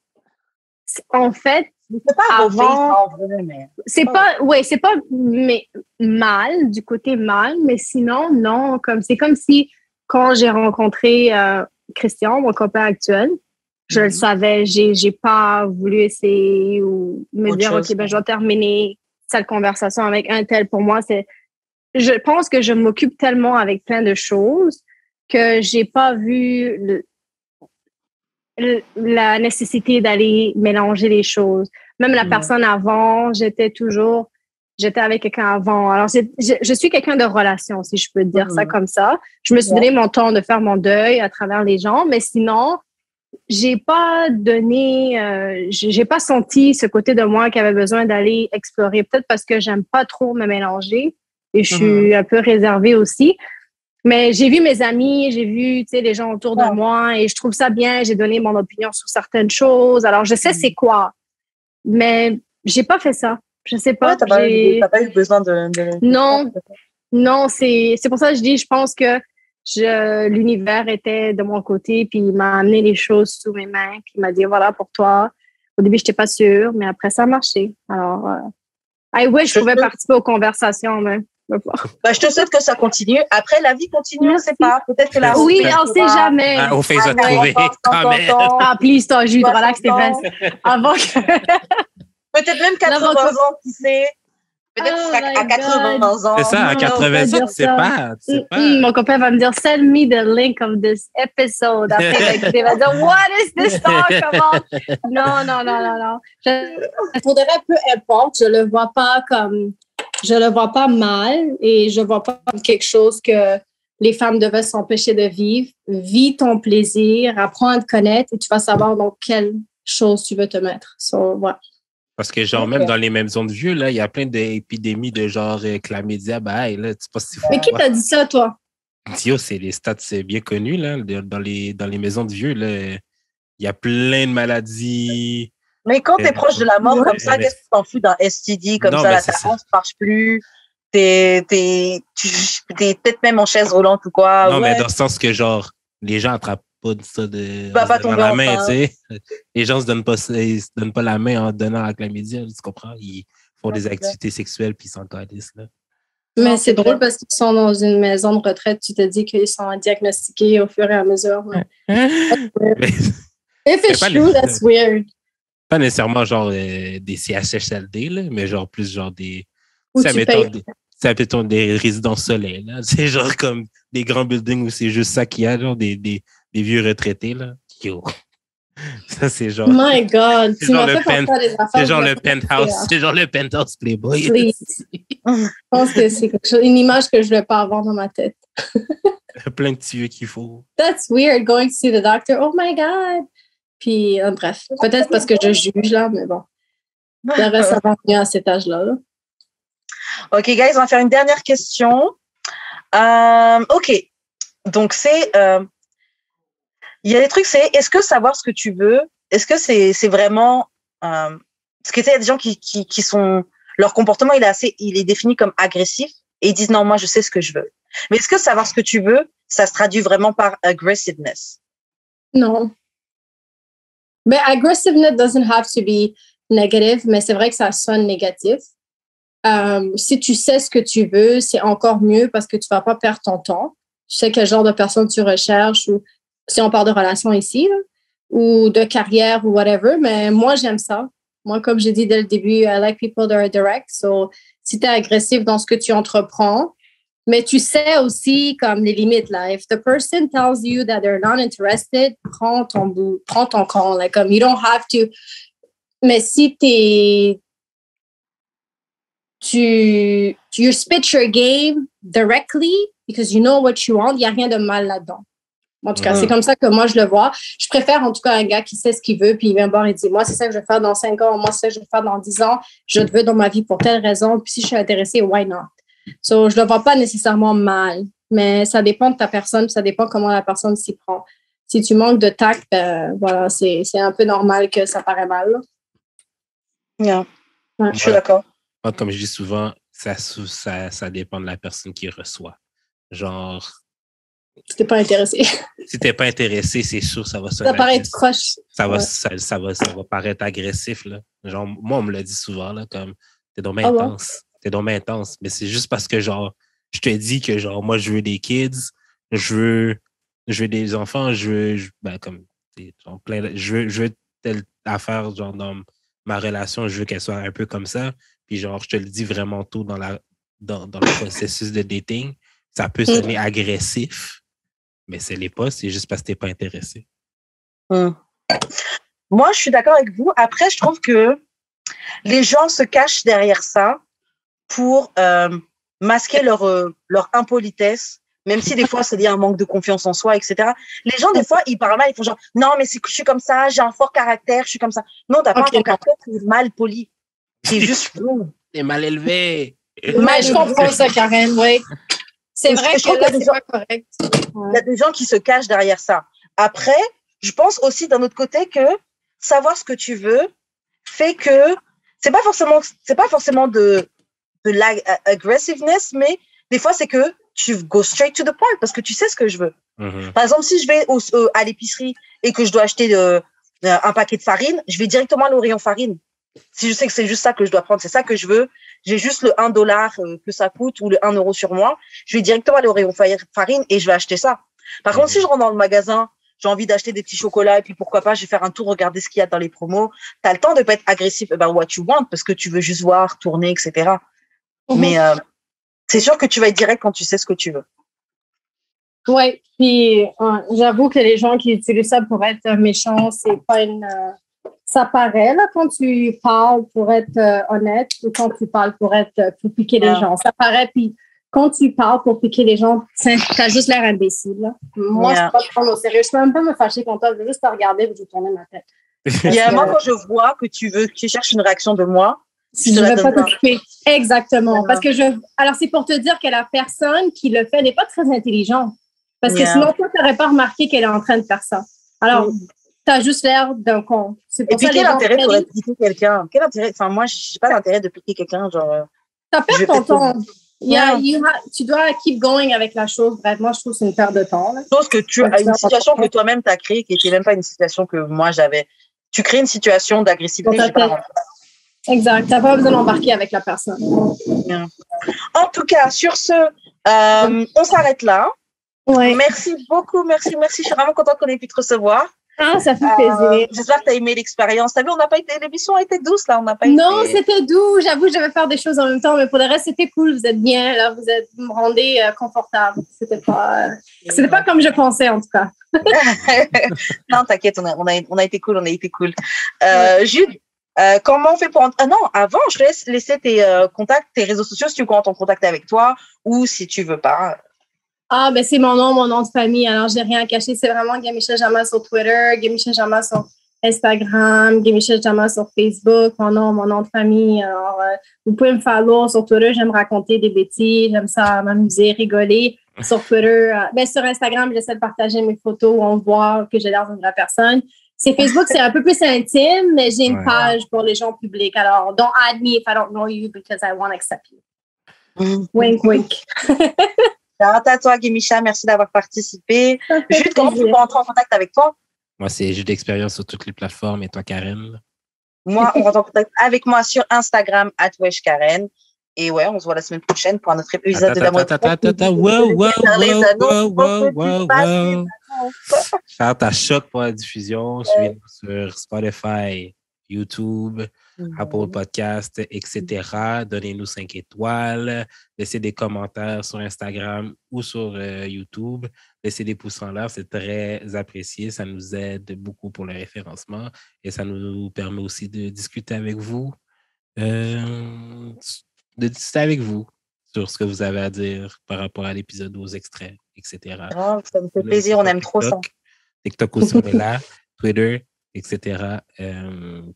En fait, c'est pas avant... en vrai, mais... C'est pas... Oui, c'est pas mais mal, du côté mal, mais sinon, non. C'est comme si, quand j'ai rencontré Christian, mon copain actuel, je le savais, j'ai pas voulu essayer ou me dire, OK, ben, je vais terminer cette conversation avec un tel. Pour moi, je pense que je m'occupe tellement avec plein de choses que j'ai pas vu la nécessité d'aller mélanger les choses. Même la personne avant, j'étais avec quelqu'un avant. Alors, je suis quelqu'un de relation, si je peux dire ça comme ça. Je me suis donné mon temps de faire mon deuil à travers les gens, mais sinon, j'ai pas senti ce côté de moi qui avait besoin d'aller explorer. Peut-être parce que j'aime pas trop me mélanger et je suis un peu réservée aussi. Mais j'ai vu mes amis, j'ai vu, les gens autour de moi et je trouve ça bien. J'ai donné mon opinion sur certaines choses. Alors, je sais c'est quoi, mais j'ai pas fait ça. Je sais pas. T'as pas eu besoin de... Non, c'est pour ça que je dis, je pense que l'univers était de mon côté, puis il m'a amené les choses sous mes mains, puis il m'a dit, voilà, pour toi. Au début, je n'étais pas sûre, mais après, ça a marché. Alors, je pouvais participer aux conversations, mais je te souhaite que ça continue. Après, la vie continue, on ne sait pas. Peut-être que la Oui, on ne sait jamais. On fait ça trouver quand même. Please, ton jus de relax, t'es avant que... Peut-être même 80 ans, qui sait. Peut-être à 80 ans. C'est ça, à 80 ans, tu sais pas. Mon copain va me dire, send me the link of this episode. Après, il va dire, what is this talk about? Non. Pour de vrai, peu importe, je le vois pas mal et je vois pas comme quelque chose que les femmes devaient s'empêcher de vivre. Vis ton plaisir, apprends à te connaître et tu vas savoir dans quelle chose tu veux te mettre. Voilà. Parce que, genre, même dans les mêmes zones de vieux, là, il y a plein d'épidémies de genre chlamydia, là, c'est pas si fou. Mais qui t'a dit ça, toi? Yo, c'est les stats, c'est bien connu, là, dans les maisons de vieux, là. Il y a plein de maladies. Mais quand t'es proche de la mort, comme ça, qu'est-ce que tu t'en fous d'un STD, comme ça, la réponse ne marche plus. T'es peut-être même en chaise roulante ou quoi. Non, mais dans le sens que, genre, les gens attrapent pas de ça dans la main, tu sais. Les gens se donnent pas la main en donnant la chlamydia, tu comprends? Ils font des activités sexuelles puis ils s'en calissent, là. Mais c'est drôle parce qu'ils sont dans une maison de retraite. Tu te dis qu'ils sont diagnostiqués au fur et à mesure. If it's true, that's weird. Pas nécessairement genre des CHSLD, là, mais genre plus genre des... Ça mettons des résidences soleil, là. C'est genre comme des grands buildings où c'est juste ça qu'il y a, genre des vieux retraités, là. Yo. Ça, c'est genre... My God! Tu m'as fait penser à des affaires. C'est genre le penthouse. C'est genre le penthouse Playboy. Je pense que c'est une image que je ne vais pas avoir dans ma tête. Plein de petits vieux qu'il faut. That's weird, going to see the doctor. Oh my God! Puis, bref, peut-être parce que je juge, là, mais bon. Le reste, ça va venir à cet âge-là. Là. OK, guys, on va faire une dernière question. OK. Donc, c'est... il y a des trucs, c'est est-ce que savoir ce que tu veux, est-ce que c'est vraiment... parce que tu sais, il y a des gens qui sont... Leur comportement, il est défini comme agressif et ils disent non, moi, je sais ce que je veux. Mais est-ce que savoir ce que tu veux, ça se traduit vraiment par aggressiveness? Non. Mais aggressiveness doesn't have to be negative, mais c'est vrai que ça sonne négatif. Si tu sais ce que tu veux, c'est encore mieux parce que tu vas pas perdre ton temps. Tu sais quel genre de personne tu recherches ou si on parle de relations ici, là, ou de carrière ou whatever, mais moi, j'aime ça. Moi, comme j'ai dit dès le début, I like people that are direct. So, si tu es agressif dans ce que tu entreprends, mais tu sais aussi comme les limites, là. If the person tells you that they're not interested, prends ton bout, prends ton camp. Like, comme, you don't have to... Mais si you spit your game directly because you know what you want, il n'y a rien de mal là-dedans. En tout cas, c'est comme ça que moi, je le vois. Je préfère, en tout cas, un gars qui sait ce qu'il veut, puis il vient me voir et dit, moi, c'est ça que je vais faire dans 5 ans, moi, c'est ça que je vais faire dans 10 ans, je te veux dans ma vie pour telle raison, puis si je suis intéressée, why not? So, je le vois pas nécessairement mal, mais ça dépend de ta personne, ça dépend comment la personne s'y prend. Si tu manques de tact, ben, voilà, c'est un peu normal que ça paraît mal. Yeah. Ouais. Je suis d'accord. Moi, comme je dis souvent, ça dépend de la personne qui reçoit. Genre... Si t'es pas intéressé. Si t'es pas intéressé, c'est sûr, ça va sonner. Ça paraît être proche. Ça va paraître agressif, là. Genre, moi, on me l'a dit souvent, là, comme, t'es donc intense. Ouais. T'es donc intense. Mais c'est juste parce que, genre, je te dis que, genre, moi, je veux des kids, je veux des enfants, ben, comme, genre, je veux telle affaire, genre, dans ma relation, je veux qu'elle soit un peu comme ça. Puis, genre, je te le dis vraiment tôt dans le processus de dating. Ça peut sonner agressif. Mais ce n'est pas, c'est juste parce que tu n'es pas intéressé. Moi, je suis d'accord avec vous. Après, je trouve que les gens se cachent derrière ça pour masquer leur impolitesse, même si des fois, c'est lié à un manque de confiance en soi, etc. Les gens, des fois, ils parlent mal, ils font genre « Non, mais je suis comme ça, j'ai un fort caractère, je suis comme ça. » Non, tu n'as pas un fort caractère, tu es mal poli. C'est juste flou. Tu es mal élevé. Mais je comprends ça, Karen, oui. C'est vrai que là, c'est pas correct. Il y a des gens qui se cachent derrière ça. Après, je pense aussi d'un autre côté que savoir ce que tu veux fait que c'est pas forcément de l'aggressiveness, mais des fois, c'est que tu go straight to the point parce que tu sais ce que je veux. Mm-hmm. Par exemple, si je vais à l'épicerie et que je dois acheter un paquet de farine, je vais directement aller au rayon farine. Si je sais que c'est juste ça que je dois prendre, c'est ça que je veux, j'ai juste le $1 que ça coûte ou le 1 € sur moi, je vais directement aller au rayon farine et je vais acheter ça. Par contre, si je rentre dans le magasin, j'ai envie d'acheter des petits chocolats et puis pourquoi pas, je vais faire un tour, regarder ce qu'il y a dans les promos. Tu as le temps de pas être agressif about what you want parce que tu veux juste voir, tourner, etc. Mais c'est sûr que tu vas être direct quand tu sais ce que tu veux. Oui, puis j'avoue que les gens qui utilisent ça pour être méchants, c'est pas une... Ça paraît, là, quand tu parles pour être honnête ou quand tu parles pour piquer les gens. Ça paraît, puis quand tu parles pour piquer les gens, t'as juste l'air imbécile. Là. Moi, je ne peux pas te prendre au sérieux. Je peux même pas me fâcher contre toi. Je veux juste te regarder et je vais tourner ma tête. Moi, quand je vois que tu cherches une réaction de moi, je ne vais pas t'occuper. Exactement. Parce que alors, c'est pour te dire que la personne qui le fait n'est pas très intelligente. Parce que sinon, toi, tu n'aurais pas remarqué qu'elle est en train de faire ça. Alors, tu as juste l'air d'un con. Et puis, quel intérêt pour piquer quelqu'un? Quel intérêt? Enfin, moi, je n'ai pas d'intérêt de piquer quelqu'un. Genre, tu perds ton temps. Tu dois keep going avec la chose. Bref, moi, je trouve que c'est une perte de temps. Chose que tu as une situation que toi-même tu as créée, qui n'était même pas une situation que moi j'avais. Tu crées une situation d'agressivité. Exact. Tu n'as pas besoin d'embarquer avec la personne. En tout cas, sur ce, on s'arrête là. Ouais. Merci beaucoup. Merci. Je suis vraiment contente qu'on ait pu te recevoir. Ah, ça fait plaisir. J'espère que tu as aimé l'expérience. Tu as vu, l'émission a été douce, là. Non, c'était doux. J'avoue, je vais faire des choses en même temps, mais pour le reste, c'était cool. Vous êtes bien, là. Vous me rendez confortable. C'était pas comme je pensais, en tout cas. Non, t'inquiète, on a été cool. Jude, comment on fait pour... Ah non, avant, je te laisse laisser tes contacts, tes réseaux sociaux, si tu veux qu'on rentre en contact avec toi ou si tu veux pas. Ah, ben c'est mon nom de famille, alors j'ai rien à cacher. C'est vraiment Gamichelle Jama sur Twitter, Gamichelle Jama sur Instagram, Gamichelle Jama sur Facebook, mon nom de famille. Alors, vous pouvez me follow sur Twitter, j'aime raconter des bêtises, j'aime ça m'amuser, rigoler. Sur Twitter, sur Instagram, j'essaie de partager mes photos où on voit que j'ai l'air d'une vraie personne. C'est Facebook, c'est un peu plus intime, mais j'ai une page pour les gens publics. Alors, don't add me if I don't know you because I won't accept you. Wink, wink. À toi, Guémicha, merci d'avoir participé. Jude, comment tu peux rentrer en contact avec toi? Moi, c'est Jude d'expérience sur toutes les plateformes. Et toi, Karen? Moi, on rentre en contact avec moi sur Instagram, @weshkaren. Et ouais, on se voit la semaine prochaine pour un autre épisode de L'amour. Wow. Faire ta shot pour la diffusion. Suivez-nous sur Spotify, YouTube, Apple Podcast, etc. Donnez-nous 5 étoiles. Laissez des commentaires sur Instagram ou sur YouTube. Laissez des pouces en l'air. C'est très apprécié. Ça nous aide beaucoup pour le référencement et ça nous permet aussi de discuter avec vous. sur ce que vous avez à dire par rapport à l'épisode, aux extraits, etc. Ah, ça me fait plaisir, on aime trop ça. TikTok aussi, on est là, Twitter, etc.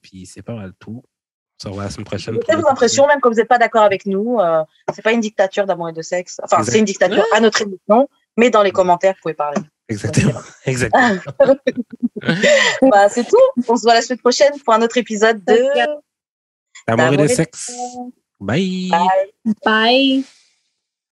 Puis c'est pas mal tout. On se revoit la semaine prochaine. J'ai vos impressions, même quand vous n'êtes pas d'accord avec nous. C'est pas une dictature d'amour et de sexe. Enfin, c'est une dictature à notre émission, mais dans les commentaires, vous pouvez parler. Exactement. Exactement. C'est tout. On se voit la semaine prochaine pour un autre épisode de D'amour et de sexe. Bye. Bye.